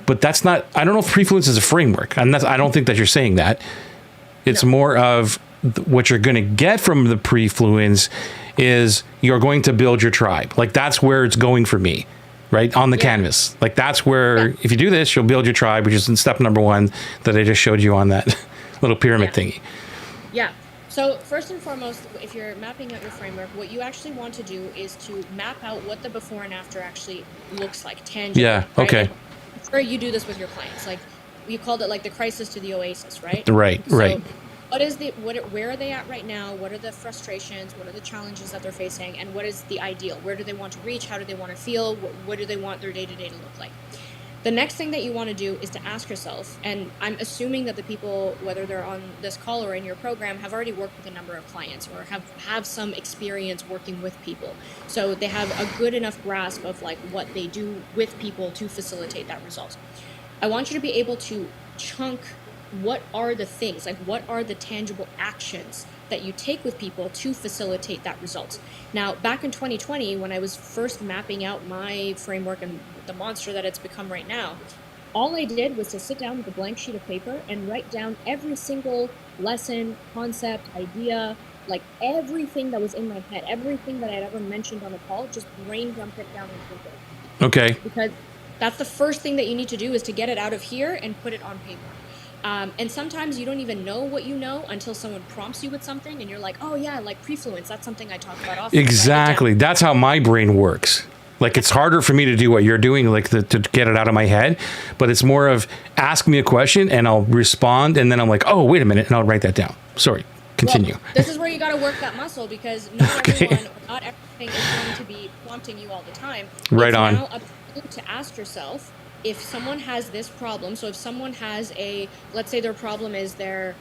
A: But that's not. I don't know if PreFluence is a framework, and I don't think that you're saying that. It's more of what you're going to get from the PreFluence is you're going to build your tribe. Like, that's where it's going for me. Right on the canvas. Like, that's where if you do this, you'll build your tribe, which is in step number 1 that I just showed you on that little pyramid thingy.
B: Yeah. So first and foremost, if you're mapping out your framework, what you actually want to do is to map out what the before and after actually looks like, tangibly. Yeah.
A: Right? Okay.
B: I'm sure you do this with your clients. Like, you called it like the crisis to the oasis, right?
A: Right.
B: So
A: right.
B: where are they at right now? What are the frustrations? What are the challenges that they're facing? And what is the ideal? Where do they want to reach? How do they want to feel? What do they want their day-to-day to look like? The next thing that you want to do is to ask yourself, and I'm assuming that the people, whether they're on this call or in your program, have already worked with a number of clients or have some experience working with people. So they have a good enough grasp of like what they do with people to facilitate that result. I want you to be able to chunk what are the things, like what are the tangible actions that you take with people to facilitate that result. Now, back in 2020, when I was first mapping out my framework and the monster that it's become right now, all I did was to sit down with a blank sheet of paper and write down every single lesson, concept, idea, like everything that was in my head, everything that I'd ever mentioned on a call, just brain dump it down on paper.
A: Okay.
B: Because that's the first thing that you need to do, is to get it out of here and put it on paper. And sometimes you don't even know what you know until someone prompts you with something and you're like, oh yeah, like PreFluence, that's something I talk about often.
A: Exactly. Right? That's how my brain works. Like, it's harder for me to do what you're doing, like to get it out of my head, but it's more of ask me a question and I'll respond. And then I'm like, oh, wait a minute. And I'll write that down. Sorry. Continue.
B: Well, this is where you got to work that muscle, because not everyone, or not everything is going to be prompting you all the time.
A: Right
B: it's
A: on.
B: Now up to you to ask yourself, if someone has this problem, so if someone has let's say their problem is they're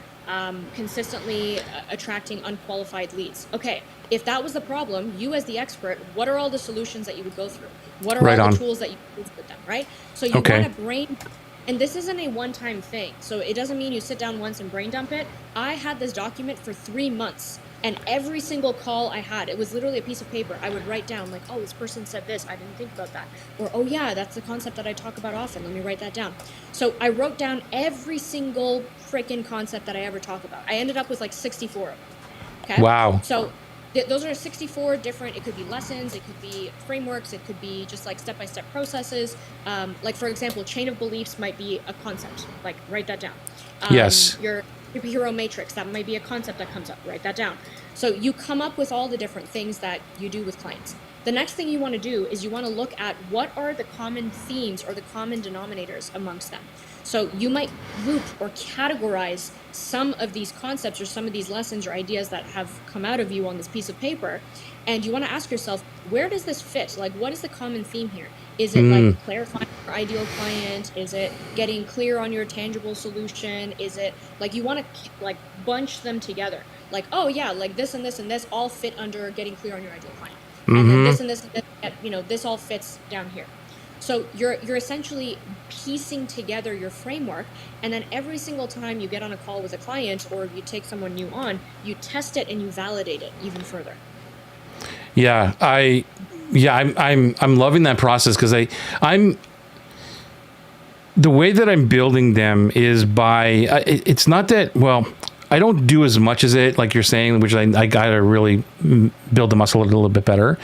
B: consistently attracting unqualified leads. Okay, if that was the problem, you as the expert, what are all the solutions that you would go through? What are all the tools that you use with them, right? So you want to brain, and this isn't a one-time thing. So it doesn't mean you sit down once and brain dump it. I had this document for 3 months. And every single call I had, it was literally a piece of paper. I would write down like, oh, this person said this. I didn't think about that. Or, oh yeah, that's the concept that I talk about often. Let me write that down. So I wrote down every single freaking concept that I ever talk about. I ended up with like 64 of them. Okay.
A: Wow.
B: So those are 64 different, it could be lessons, it could be frameworks, it could be just like step-by-step processes. Like for example, chain of beliefs might be a concept, like write that down.
A: Yes.
B: Your superhero matrix, that might be a concept that comes up, write that down. So you come up with all the different things that you do with clients. The next thing you want to do is you want to look at what are the common themes or the common denominators amongst them. So you might group or categorize some of these concepts or some of these lessons or ideas that have come out of you on this piece of paper. And you want to ask yourself, where does this fit? Like, what is the common theme here? Is it like clarifying your ideal client? Is it getting clear on your tangible solution? Is it like you want to like bunch them together? Like, oh yeah, like this and this and this all fit under getting clear on your ideal client. And then this and this, this all fits down here. So you're essentially piecing together your framework, and then every single time you get on a call with a client or you take someone new on, you test it and you validate it even further.
A: Yeah, I'm loving that process, because I'm the way that I'm building them is by it's not that, well, I don't do as much as it, like you're saying, which I gotta really build the muscle a little bit better.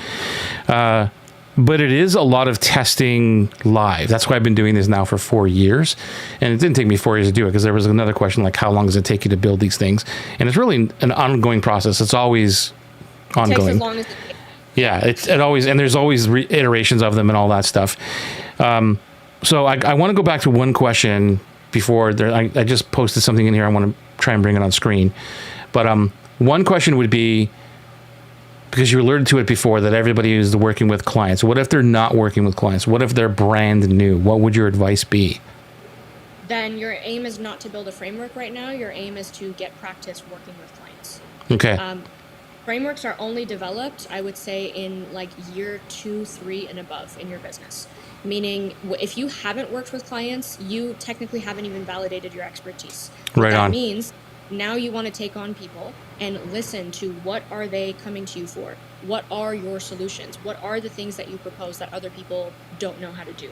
A: But it is a lot of testing live. That's why I've been doing this now for 4 years. And it didn't take me 4 years to do it, because there was another question like, how long does it take you to build these things? And it's really an ongoing process. It's always ongoing. It takes as long as it takes. Yeah, it always, and there's always iterations of them and all that stuff. So I want to go back to one question before I just posted something in here. I want to try and bring it on screen. But one question would be, because you alluded to it before, that everybody is working with clients. What if they're not working with clients? What if they're brand new? What would your advice be?
B: Then your aim is not to build a framework right now. Your aim is to get practice working with clients.
A: Okay.
B: Frameworks are only developed, I would say, in like year 2, 3 and above in your business. Meaning, if you haven't worked with clients, you technically haven't even validated your expertise.
A: Right on.
B: That means now you want to take on people and listen to what are they coming to you for? What are your solutions? What are the things that you propose that other people don't know how to do?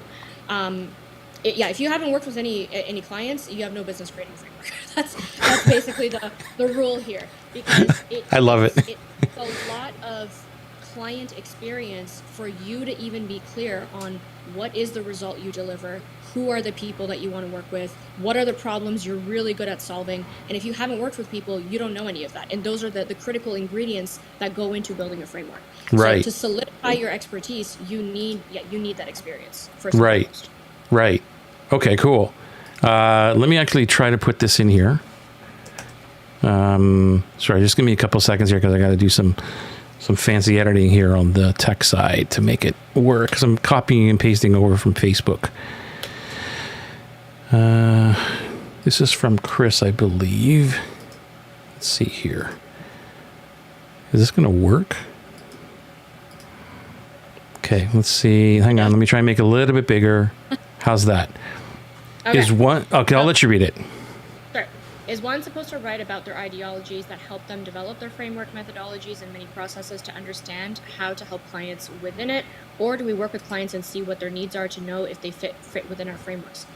B: If you haven't worked with any clients, you have no business creating a framework. That's basically the rule here, because
A: I love it.
B: It's a lot of client experience for you to even be clear on what is the result you deliver, who are the people that you want to work with, what are the problems you're really good at solving. And if you haven't worked with people, you don't know any of that. And those are the critical ingredients that go into building a framework.
A: Right.
B: So to solidify your expertise, you need that experience first and foremost.
A: Right. Okay, cool. Let me actually try to put this in here. Sorry, just give me a couple seconds here because I got to do some fancy editing here on the tech side to make it work, because I'm copying and pasting over from Facebook. This is from Chris, I believe. Let's see here. Is this going to work? Okay, let's see. Hang on, let me try and make it a little bit bigger. How's that?
B: Okay.
A: Okay, I'll let you read it.
B: Sure. Is one supposed to write about their ideologies that help them develop their framework, methodologies, and many processes to understand how to help clients within it? Or do we work with clients and see what their needs are to know if they fit within our frameworks?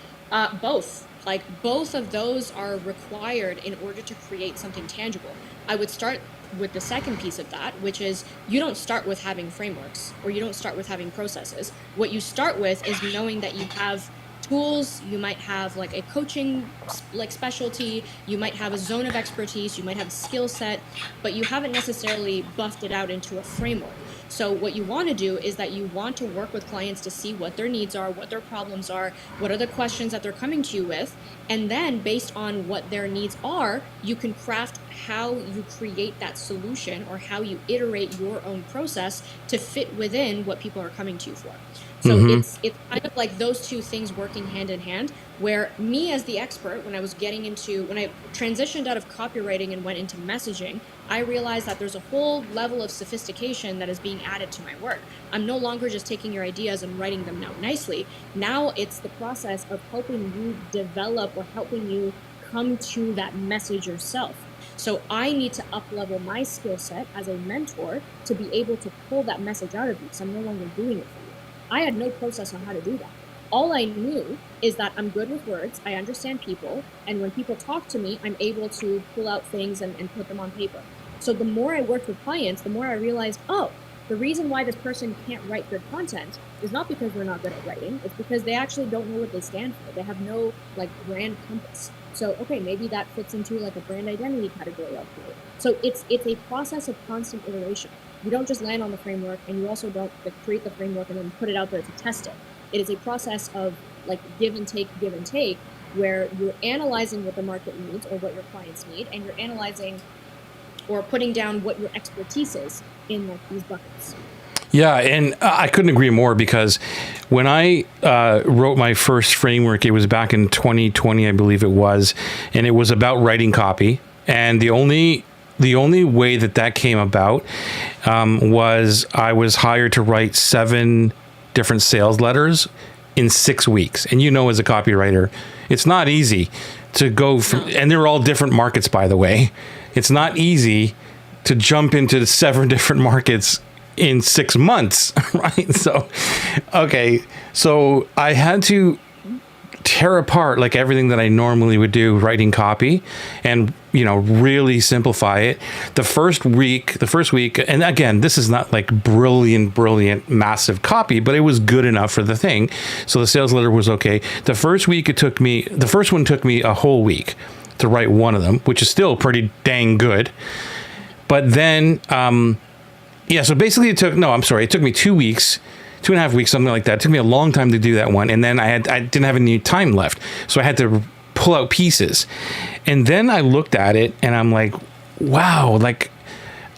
B: Both. Like, both of those are required in order to create something tangible. I would start with the second piece of that, which is you don't start with having frameworks, or you don't start with having processes. What you start with is knowing that you have tools, you might have like a coaching like specialty, you might have a zone of expertise, you might have a skill set, but you haven't necessarily buffed it out into a framework. So what you want to do is that you want to work with clients to see what their needs are, what their problems are, what are the questions that they're coming to you with, and then based on what their needs are, you can craft how you create that solution or how you iterate your own process to fit within what people are coming to you for. So it's kind of like those two things working hand in hand, where me as the expert, when I transitioned out of copywriting and went into messaging, I realized that there's a whole level of sophistication that is being added to my work. I'm no longer just taking your ideas and writing them out nicely. Now it's the process of helping you develop or helping you come to that message yourself. So I need to up-level my skill set as a mentor to be able to pull that message out of you, because I'm no longer doing it for you. I had no process on how to do that. All I knew is that I'm good with words, I understand people, and when people talk to me, I'm able to pull out things and put them on paper. So the more I worked with clients, the more I realized, the reason why this person can't write good content is not because they're not good at writing, it's because they actually don't know what they stand for. They have no like brand compass. So, okay, maybe that fits into like a brand identity category I'll create. So it's a process of constant iteration. You don't just land on the framework, and you also don't create the framework and then put it out there to test it. It is a process of like give and take, where you're analyzing what the market needs or what your clients need, and you're analyzing or putting down what your expertise is in like these buckets.
A: Yeah, and I couldn't agree more, because when I wrote my first framework, it was back in 2020, I believe it was, and it was about writing copy. And the only way that came about was I was hired to write 7 different sales letters in 6 weeks. And as a copywriter, it's not easy to go from, and they're all different markets, by the way. It's not easy to jump into the 7 different markets in 6 months, right? So I had to tear apart like everything that I normally would do writing copy, and really simplify it. The first week, and again, this is not like brilliant massive copy, but it was good enough for the thing. So the sales letter was okay. The first one took me a whole week to write one of them, which is still pretty dang good. But then so basically it took me 2 weeks, 2.5 weeks, something like that. It took me a long time to do that one. And then I didn't have any time left. So I had to pull out pieces. And then I looked at it and I'm like, wow, like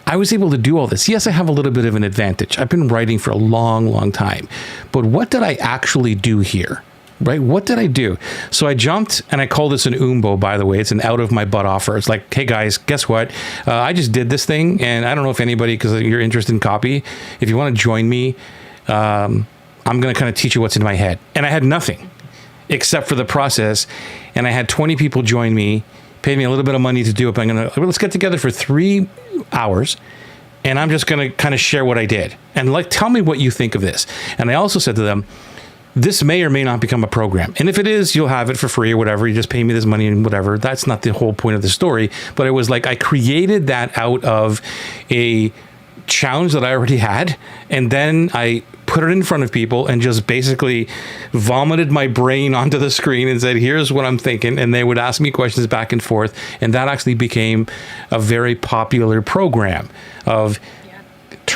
A: I was able to do all this. Yes, I have a little bit of an advantage. I've been writing for a long time. But what did I actually do here? Right? What did I do? So I jumped, and I call this an UMBO, by the way. It's an out of my butt offer. It's like, hey guys, guess what? I just did this thing, and I don't know if anybody, because you're interested in copy, if you want to join me, I'm going to kind of teach you what's in my head. And I had nothing except for the process, and I had 20 people join me, paid me a little bit of money to do it. But let's get together for 3 hours, and I'm just going to kind of share what I did. And tell me what you think of this. And I also said to them, this may or may not become a program. And if it is, you'll have it for free or whatever. You just pay me this money and whatever. That's not the whole point of the story. But it was like I created that out of a challenge that I already had. And then I put it in front of people and just basically vomited my brain onto the screen and said, here's what I'm thinking. And they would ask me questions back and forth. And that actually became a very popular program of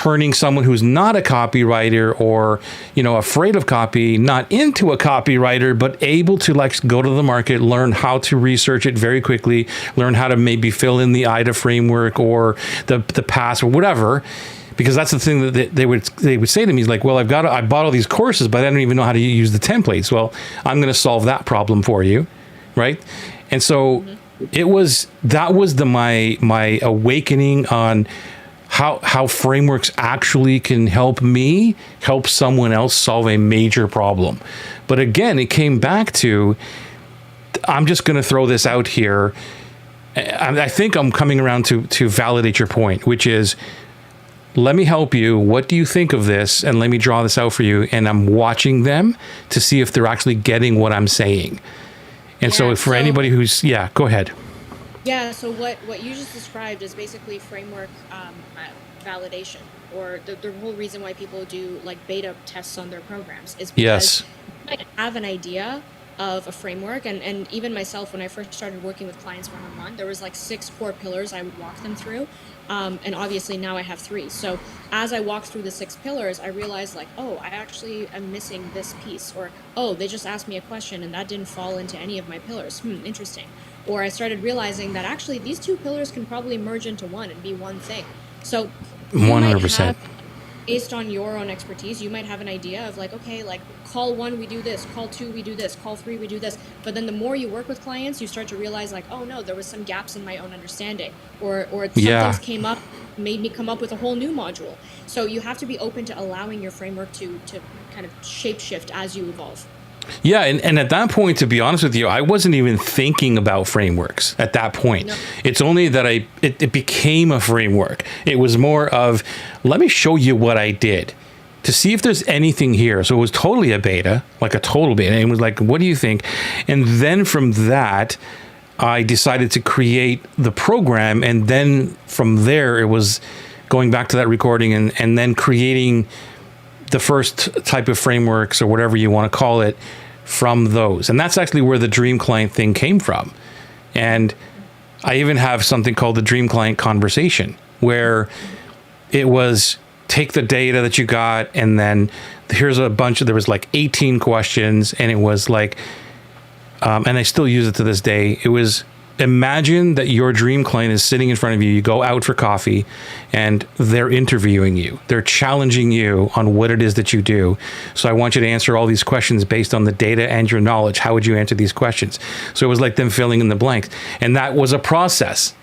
A: turning someone who's not a copywriter or, afraid of copy, not into a copywriter, but able to like go to the market, learn how to research it very quickly, learn how to maybe fill in the IDA framework or the pass or whatever. Because that's the thing that they would say to me is like, well, I bought all these courses, but I don't even know how to use the templates. Well, I'm going to solve that problem for you, right? And so that was my awakening on how frameworks actually can help me help someone else solve a major problem. But again, it came back to, I'm just going to throw this out here. I think I'm coming around to validate your point, which is, let me help you. What do you think of this? And let me draw this out for you. And I'm watching them to see if they're actually getting what I'm saying. And so for anybody who's, go ahead.
B: Yeah, so what you just described is basically framework validation, or the whole reason why people do like beta tests on their programs is because you might have an idea of a framework, and even myself, when I first started working with clients one-on-one, there was like 6 core pillars I would walk them through. And obviously now I have 3. So as I walked through the 6 pillars, I realized like, oh, I actually am missing this piece, or, oh, they just asked me a question and that didn't fall into any of my pillars. Interesting. Or I started realizing that actually these 2 pillars can probably merge into one and be one thing. So
A: 100%.
B: Based on your own expertise, you might have an idea of like, okay, like call 1, we do this, call 2, we do this, call 3, we do this. But then the more you work with clients, you start to realize like, oh no, there was some gaps in my own understanding, or some things came up, made me come up with a whole new module. So you have to be open to allowing your framework to kind of shape shift as you evolve.
A: Yeah, and at that point, to be honest with you, I wasn't even thinking about frameworks at that point. No. It's only that it became a framework. It was more of, let me show you what I did to see if there's anything here. So it was totally a beta, like a total beta. And it was like, what do you think? And then from that, I decided to create the program. And then from there, it was going back to that recording and then creating the first type of frameworks or whatever you want to call it from those. And that's actually where the Dream Client thing came from. And I even have something called the Dream Client Conversation, where it was take the data that you got and then here's a bunch of, there was like 18 questions, and it was like, and I still use it to this day. It was, imagine that your dream client is sitting in front of you. You go out for coffee and they're interviewing you. They're challenging you on what it is that you do. So I want you to answer all these questions based on the data and your knowledge. How would you answer these questions? So it was like them filling in the blanks. And that was a process.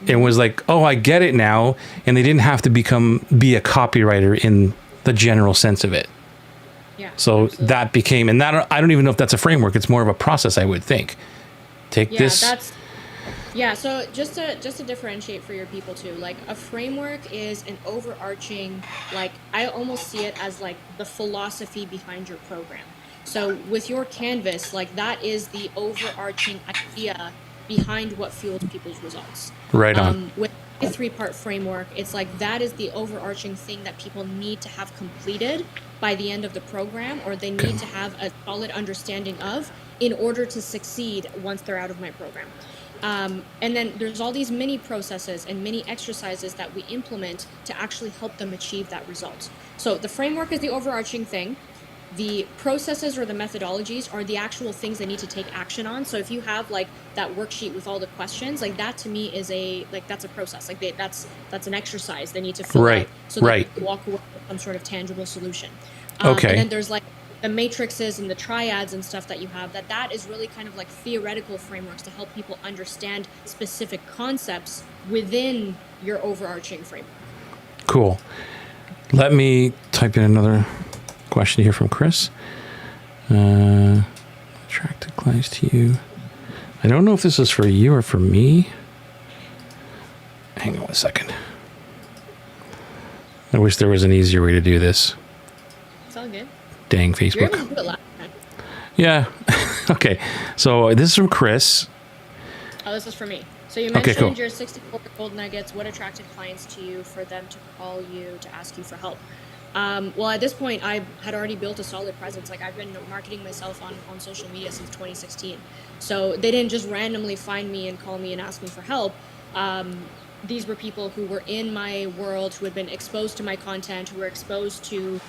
A: It was like, oh, I get it now. And they didn't have to be a copywriter in the general sense of it.
B: Yeah.
A: So
B: absolutely.
A: that became, and that, I don't even know if that's a framework. It's more of a process, I would think. Take this.
B: Yeah, so just to differentiate for your people too, like a framework is an overarching, like I almost see it as like the philosophy behind your program. So with your canvas, like that is the overarching idea behind what fuels people's results.
A: Right on.
B: With a 3-part framework, it's like that is the overarching thing that people need to have completed by the end of the program, or they need to have a solid understanding of in order to succeed once they're out of my program. And then there's all these mini processes and mini exercises that we implement to actually help them achieve that result. So the framework is the overarching thing. The processes or the methodologies are the actual things they need to take action on. So if you have like that worksheet with all the questions, like that to me is that's a process. Like that's an exercise they need to fill out so they can walk away with some sort of tangible solution. And then there's like the matrices and the triads and stuff that you have, that is really kind of like theoretical frameworks to help people understand specific concepts within your overarching framework.
A: Cool. Let me type in another question here from Chris. Attracted clients to you. I don't know if this is for you or for me. Hang on a second. I wish there was an easier way to do this.
B: It's all good.
A: Dang Facebook.
B: You're able to do it last time.
A: Yeah. Okay. So this is from Chris.
B: Oh, this is for me. So you mentioned your 64 gold nuggets. What attracted clients to you for them to call you to ask you for help? Well, at this point, I had already built a solid presence. Like I've been marketing myself on social media since 2016. So they didn't just randomly find me and call me and ask me for help. these were people who were in my world, who had been exposed to my content, who were exposed to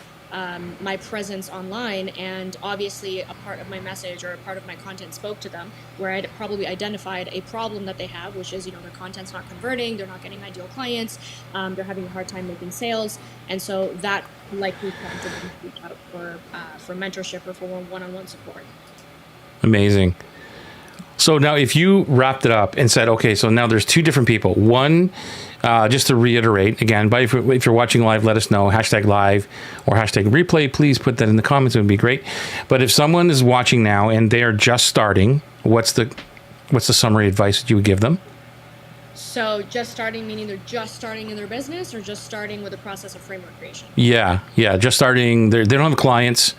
B: my presence online, and obviously a part of my message or a part of my content spoke to them, where I'd probably identified a problem that they have, which is, their content's not converting, they're not getting ideal clients, they're having a hard time making sales, and so that likely prompted them to reach out for mentorship or for one-on-one support.
A: Amazing. So now if you wrapped it up and said, okay, so now there's two different people. One, just to reiterate, again, but if you're watching live, let us know, #live or #replay. Please put that in the comments. It would be great. But if someone is watching now and they are just starting, what's the summary advice that you would give them?
B: So just starting, meaning they're just starting in their business, or just starting with the process of framework creation?
A: Yeah, just starting. They don't have clients,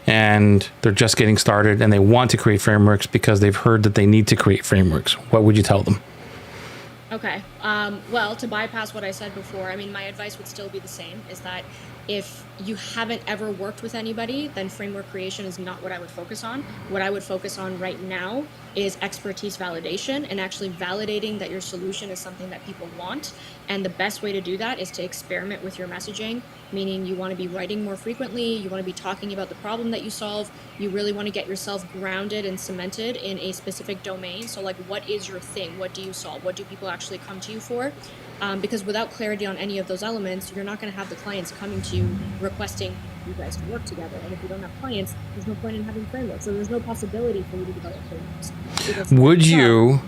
A: and they're just getting started, and they want to create frameworks because they've heard that they need to create frameworks. What would you tell them?
B: Okay. Well, to bypass what I said before, my advice would still be the same, is that if you haven't ever worked with anybody, then framework creation is not what I would focus on. What I would focus on right now is expertise validation, and actually validating that your solution is something that people want. And the best way to do that is to experiment with your messaging, meaning you want to be writing more frequently, you want to be talking about the problem that you solve, you really want to get yourself grounded and cemented in a specific domain. So like, what is your thing? What do you solve? What do people actually come to you for? Because without clarity on any of those elements, you're not going to have the clients coming to you requesting you guys to work together. And if you don't have clients, there's no point in having frameworks. So there's no possibility for you to develop frameworks. Would you?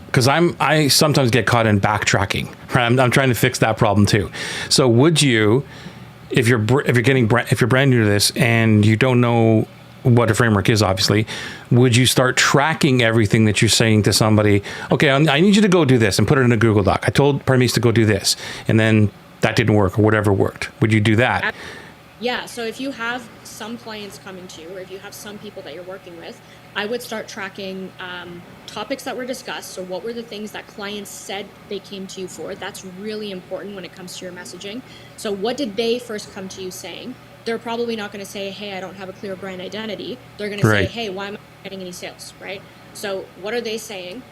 B: Because I sometimes get caught in backtracking. Right? I'm trying to fix that problem too. So would you, if you're brand new to this and you don't know what a framework is, obviously, would you start tracking everything that you're saying to somebody? Okay, I need you to go do this and put it in a Google Doc. I told Parmees to go do this, and then that didn't work, or whatever worked. Would you do that? Yeah, so if you have some clients coming to you, or if you have some people that you're working with, I would start tracking topics that were discussed. So what were the things that clients said they came to you for? That's really important when it comes to your messaging. So what did they first come to you saying? They're probably not going to say, hey, I don't have a clear brand identity. They're going to say, hey, why am I not getting any sales, right? So what are they saying?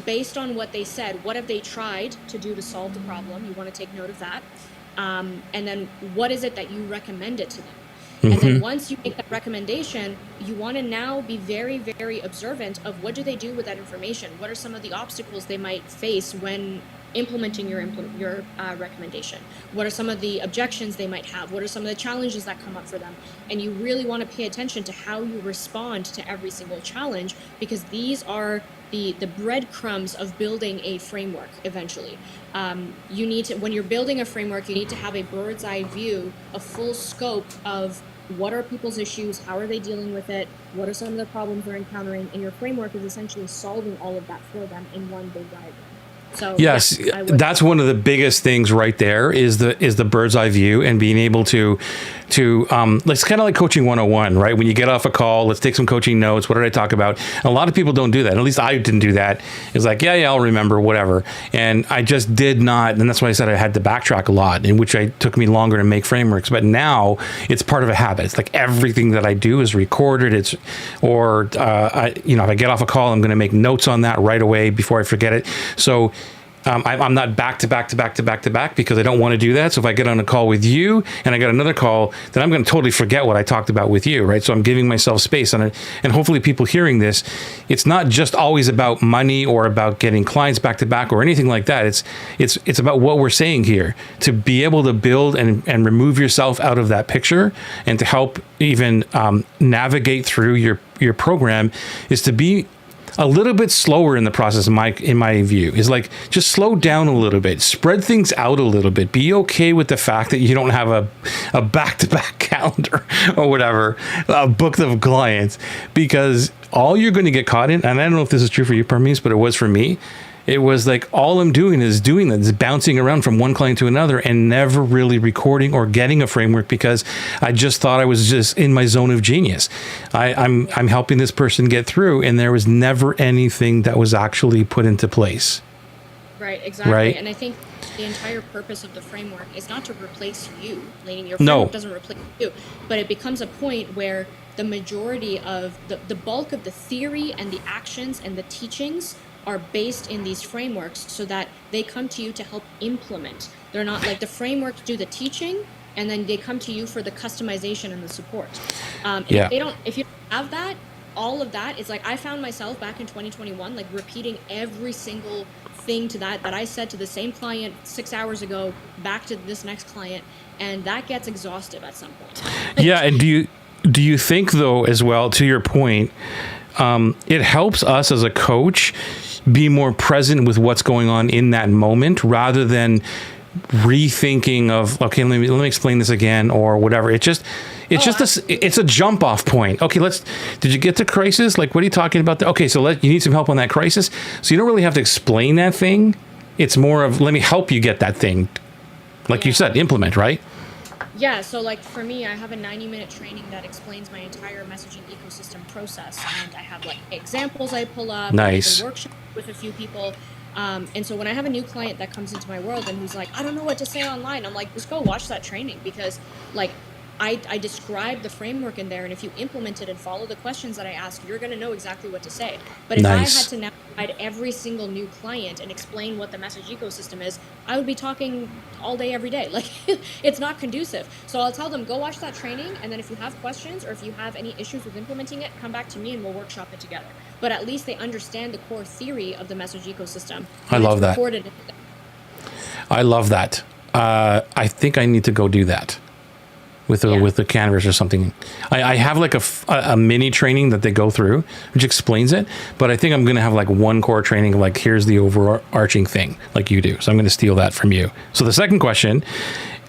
B: Based on what they said, what have they tried to do to solve the problem? You want to take note of that. And then what is it that you recommended to them? Mm-hmm. And then once you make that recommendation, you want to now be very, very observant of what do they do with that information? What are some of the obstacles they might face when implementing your recommendation? What are some of the objections they might have? What are some of the challenges that come up for them? And you really want to pay attention to how you respond to every single challenge, because these are the breadcrumbs of building a framework eventually. You need to, when you're building a framework, you need to have a bird's eye view, a full scope of what are people's issues, how are they dealing with it, what are some of the problems they're encountering, and your framework is essentially solving all of that for them in one big diagram. So
A: yes, that's one of the biggest things right there is the bird's eye view, and being able to it's kind of like coaching 101, right? When you get off a call, let's take some coaching notes. What did I talk about? And a lot of people don't do that. At least I didn't do that. It's like, yeah, I'll remember, whatever. And I just did not. And that's why I said I had to backtrack a lot, in which it took me longer to make frameworks. But now it's part of a habit. It's like everything that I do is recorded. If I get off a call, I'm going to make notes on that right away before I forget it. So I'm not back to back because I don't want to do that. So if I get on a call with you and I got another call, then I'm going to totally forget what I talked about with you, right? So I'm giving myself space on it. And hopefully people hearing this, it's not just always about money or about getting clients back to back or anything like that. It's about what we're saying here, to be able to build and remove yourself out of that picture, and to help even navigate through your program, is to be a little bit slower in the process. In my view, is like, just slow down a little bit, spread things out a little bit, be okay with the fact that you don't have a back-to-back calendar or whatever, booked of clients, because all you're going to get caught in, and I don't know if this is true for you, Parmees, but it was for me. It was like, all I'm doing is bouncing around from one client to another and never really recording or getting a framework, because I just thought I was just in my zone of genius. I'm helping this person get through, and there was never anything that was actually put into place.
B: Right, exactly. Right? And I think the entire purpose of the framework is not to replace you, meaning your framework doesn't replace you, but it becomes a point where the majority of the bulk of the theory and the actions and the teachings are based in these frameworks so that they come to you to help implement. They're not like the frameworks do the teaching, and then they come to you for the customization and the support. And if you don't have that, all of that is like, I found myself back in 2021, like repeating every single thing to that I said to the same client 6 hours ago, back to this next client. And that gets exhaustive at some point.
A: Yeah. And do you think though, as well, to your point, it helps us as a coach be more present with what's going on in that moment rather than rethinking of, okay, let me explain this again or whatever. It's a jump off point. Okay, did you get to crisis? Like, what are you talking about? Okay, so you need some help on that crisis. So you don't really have to explain that thing. It's more of, let me help you get that thing. Like you said, implement, right?
B: Yeah, so like for me, I have a 90-minute training that explains my entire messaging ecosystem process. And I have like examples I pull up.
A: Nice.
B: I workshop with a few people. And so when I have a new client that comes into my world and who's like, I don't know what to say online, I'm like, just go watch that training, because like I describe the framework in there, and if you implement it and follow the questions that I ask, you're going to know exactly what to say. But if I had to now guide every single new client and explain what the message ecosystem is, I would be talking all day, every day. Like, it's not conducive. So I'll tell them, go watch that training, and then if you have questions or if you have any issues with implementing it, come back to me and we'll workshop it together. But at least they understand the core theory of the message ecosystem.
A: I love that. I love that. I think I need to go do that with the canvas or something. I have like a mini training that they go through, which explains it. But I think I'm going to have like one core training, like here's the overarching thing, like you do. So I'm going to steal that from you. So the second question,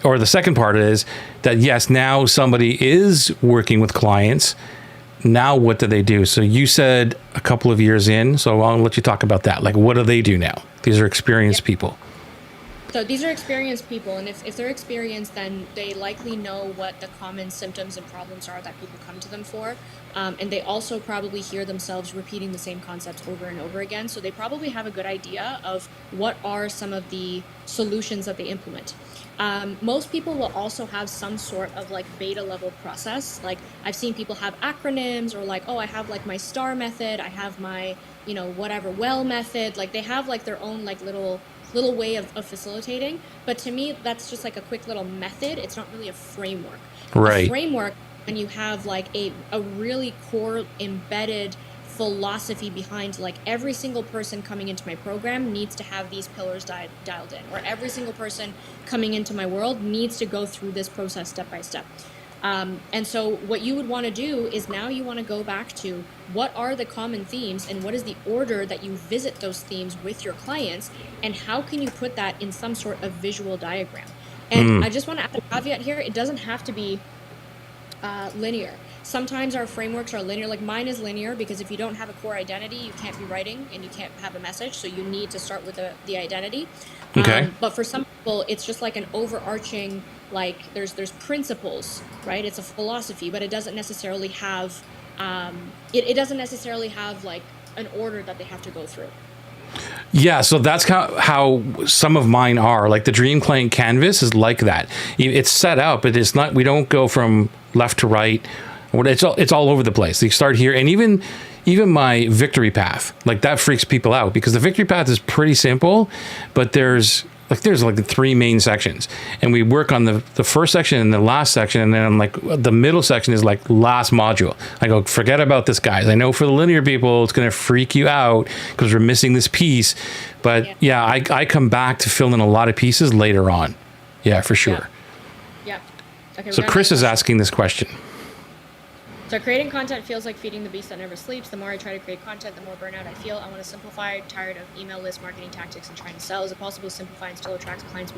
A: or the second part, is that yes, now somebody is working with clients. Now what do they do? So you said a couple of years in, so I'll let you talk about that. Like, what do they do now? These are experienced people.
B: So these are experienced people, and if they're experienced, then they likely know what the common symptoms and problems are that people come to them for. And they also probably hear themselves repeating the same concepts over and over again. So they probably have a good idea of what are some of the solutions that they implement. Most people will also have some sort of like beta level process. Like, I've seen people have acronyms, or like, oh, I have like my STAR method, I have my, whatever, well method. Like, they have like their own like little way of facilitating. But to me, that's just like a quick little method. It's not really a framework.
A: Right.
B: A framework, when you have like a really core embedded philosophy behind, like, every single person coming into my program needs to have these pillars dialed in, or every single person coming into my world needs to go through this process step by step. And so what you would want to do is, now you want to go back to what are the common themes and what is the order that you visit those themes with your clients, and how can you put that in some sort of visual diagram. And I just want to add a caveat here. It doesn't have to be linear. Sometimes our frameworks are linear. Like, mine is linear because if you don't have a core identity, you can't be writing and you can't have a message. So you need to start with the identity.
A: Okay.
B: But for some people, it's just like an overarching, like, there's principles, right? It's a philosophy, but it doesn't necessarily have it doesn't necessarily have like an order that they have to go through.
A: Yeah, so that's how some of mine are. Like, the Dream Client Canvas is like that. It's set up, but it's not. We don't go from left to right. It's all over the place. You start here, and even my victory path, like, that freaks people out, because the victory path is pretty simple, but there's the three main sections, and we work on the first section and the last section, and then like the middle section is like last module. I go, forget about this, guys. I know for the linear people it's going to freak you out because we're missing this piece, but I come back to fill in a lot of pieces later on. Yeah, for sure.
B: Yeah. Okay.
A: So Chris is asking this question.
B: So creating content feels like feeding the beast that never sleeps. The more I try to create content, the more burnout I feel. I want to simplify. Tired of email list marketing tactics and trying to sell. Is it possible to simplify and still attract clients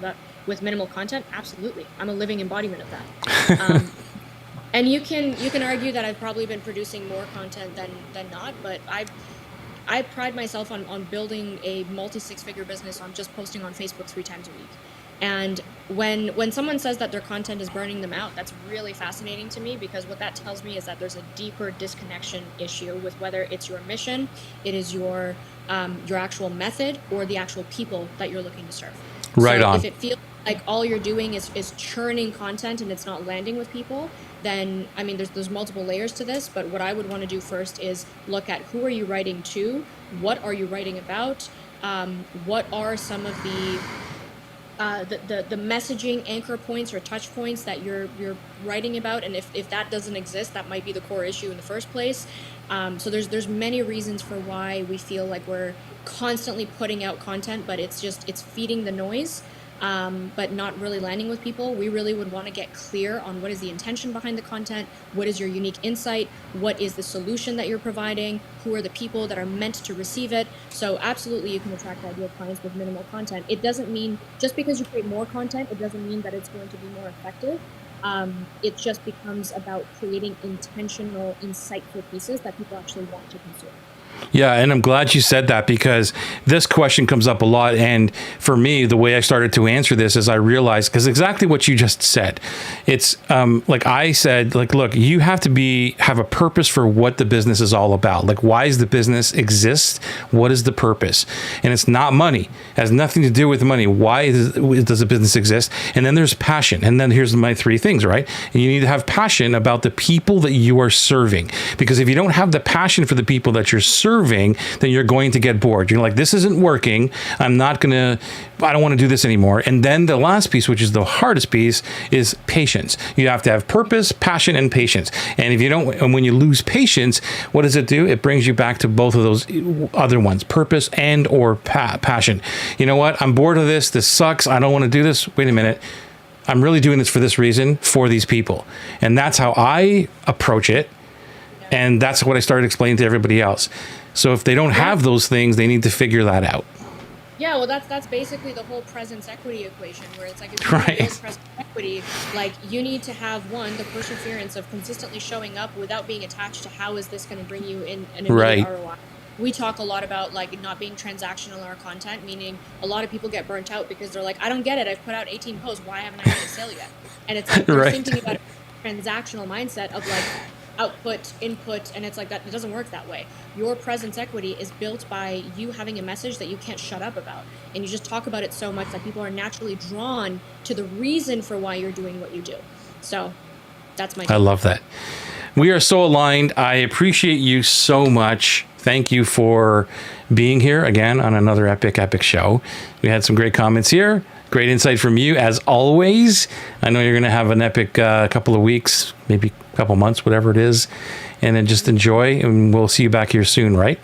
B: with minimal content? Absolutely. I'm a living embodiment of that. And you can argue that I've probably been producing more content than not, but I pride myself on building a multi-six-figure business on just posting on Facebook 3 times a week. And when someone says that their content is burning them out, that's really fascinating to me, because what that tells me is that there's a deeper disconnection issue with whether it's your mission, it is your actual method, or the actual people that you're looking to serve.
A: Right on.
B: If it feels like all you're doing is churning content and it's not landing with people, then I mean there's multiple layers to this, but what I would want to do first is look at who are you writing to, what are you writing about, what are some of the messaging anchor points or touch points that you're writing about, and if that doesn't exist, that might be the core issue in the first place. So there's many reasons for why we feel like we're constantly putting out content, but it's feeding the noise, but not really landing with people. We really would want to get clear on what is the intention behind the content, what is your unique insight, what is the solution that you're providing, who are the people that are meant to receive it. So absolutely you can attract ideal clients with minimal content. It doesn't mean, just because you create more content, it doesn't mean that it's going to be more effective. It just becomes about creating intentional, insightful pieces that people actually want to consume.
A: Yeah, and I'm glad you said that, because this question comes up a lot. And for me, the way I started to answer this is I realized, because exactly what you just said, it's like I said, like, look, you have to have a purpose for what the business is all about. Like, why does the business exist? What is the purpose? And it's not money. It has nothing to do with money. Why does the business exist? And then there's passion. And then here's my three things, right? And you need to have passion about the people that you are serving. Because if you don't have the passion for the people that you're serving, then you're going to get bored. You're like, this isn't working. I don't want to do this anymore. And then the last piece, which is the hardest piece, is patience. You have to have purpose, passion, and patience. And if you don't, and when you lose patience, what does it do? It brings you back to both of those other ones, purpose and or passion. You know what? I'm bored of this. This sucks. I don't want to do this. Wait a minute. I'm really doing this for this reason, for these people. And that's how I approach it. And that's what I started explaining to everybody else. So if they don't have those things, they need to figure that out.
B: Yeah, well, that's basically the whole presence equity equation, where it's like, if you
A: Right.
B: build presence equity, like you need to have, one, the perseverance of consistently showing up without being attached to how is this going to bring you in an immediate
A: Right.
B: ROI. We talk a lot about like not being transactional in our content, meaning a lot of people get burnt out because they're like, I don't get it. I've put out 18 posts. Why haven't I made a sale yet? And it's like, they're
A: Right.
B: thinking about a transactional mindset of like output, input, and it's like that. It doesn't work that way. Your presence equity is built by you having a message that you can't shut up about, and you just talk about it so much that people are naturally drawn to the reason for why you're doing what you do. So that's my take.
A: I love that. We are so aligned. I appreciate you so much. Thank you for being here again on another epic show. We had some great comments here. Great insight from you, as always. I know you're going to have an epic couple of weeks, maybe a couple months, whatever it is. And then just enjoy, and we'll see you back here soon, right?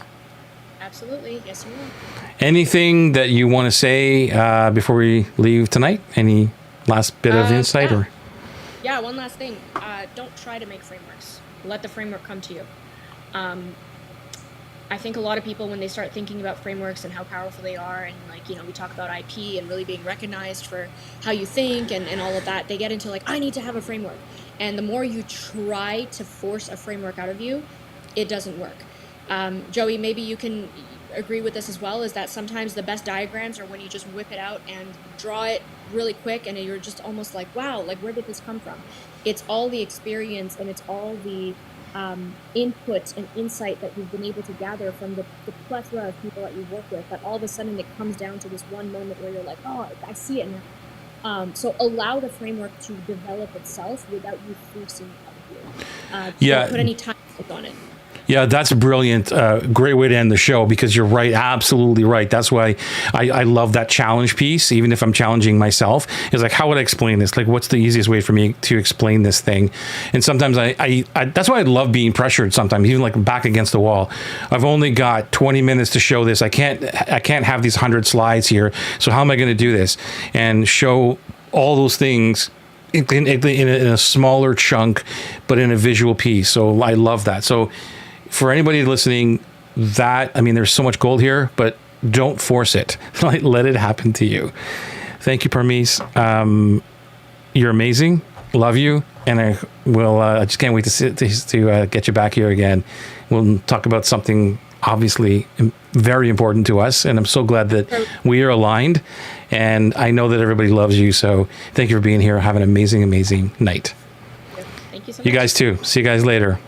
B: Absolutely. Yes, you will.
A: Anything that you want to say before we leave tonight? Any last bit of insight?
B: Yeah.
A: Or
B: Yeah, one last thing. Don't try to make frameworks. Let the framework come to you. I think a lot of people, when they start thinking about frameworks and how powerful they are, and like, we talk about IP and really being recognized for how you think and all of that, they get into like, I need to have a framework. And the more you try to force a framework out of you, it doesn't work. Joey, maybe you can agree with this as well, is that sometimes the best diagrams are when you just whip it out and draw it really quick, and you're just almost like, wow, like where did this come from? It's all the experience, and it's all the input and insight that you've been able to gather from the plethora of people that you work with, that all of a sudden it comes down to this one moment where you're like, oh, I see it now. So allow the framework to develop itself without you forcing it out of you. Don't put any time on it.
A: Yeah, that's brilliant. Great way to end the show, because you're right. Absolutely right. That's why I love that challenge piece, even if I'm challenging myself. Is like, how would I explain this? Like, what's the easiest way for me to explain this thing? And sometimes I that's why I love being pressured sometimes, even like back against the wall. I've only got 20 minutes to show this. I can't have these 100 slides here. So how am I going to do this? And show all those things in a smaller chunk, but in a visual piece. So I love that. So for anybody listening, there's so much gold here, but don't force it. Let it happen to you. Thank you, Parmees. You're amazing. Love you. And I just can't wait to get you back here again. We'll talk about something obviously very important to us. And I'm so glad that we are aligned. And I know that everybody loves you. So thank you for being here. Have an amazing, amazing night.
B: Thank you so much.
A: You guys too. See you guys later.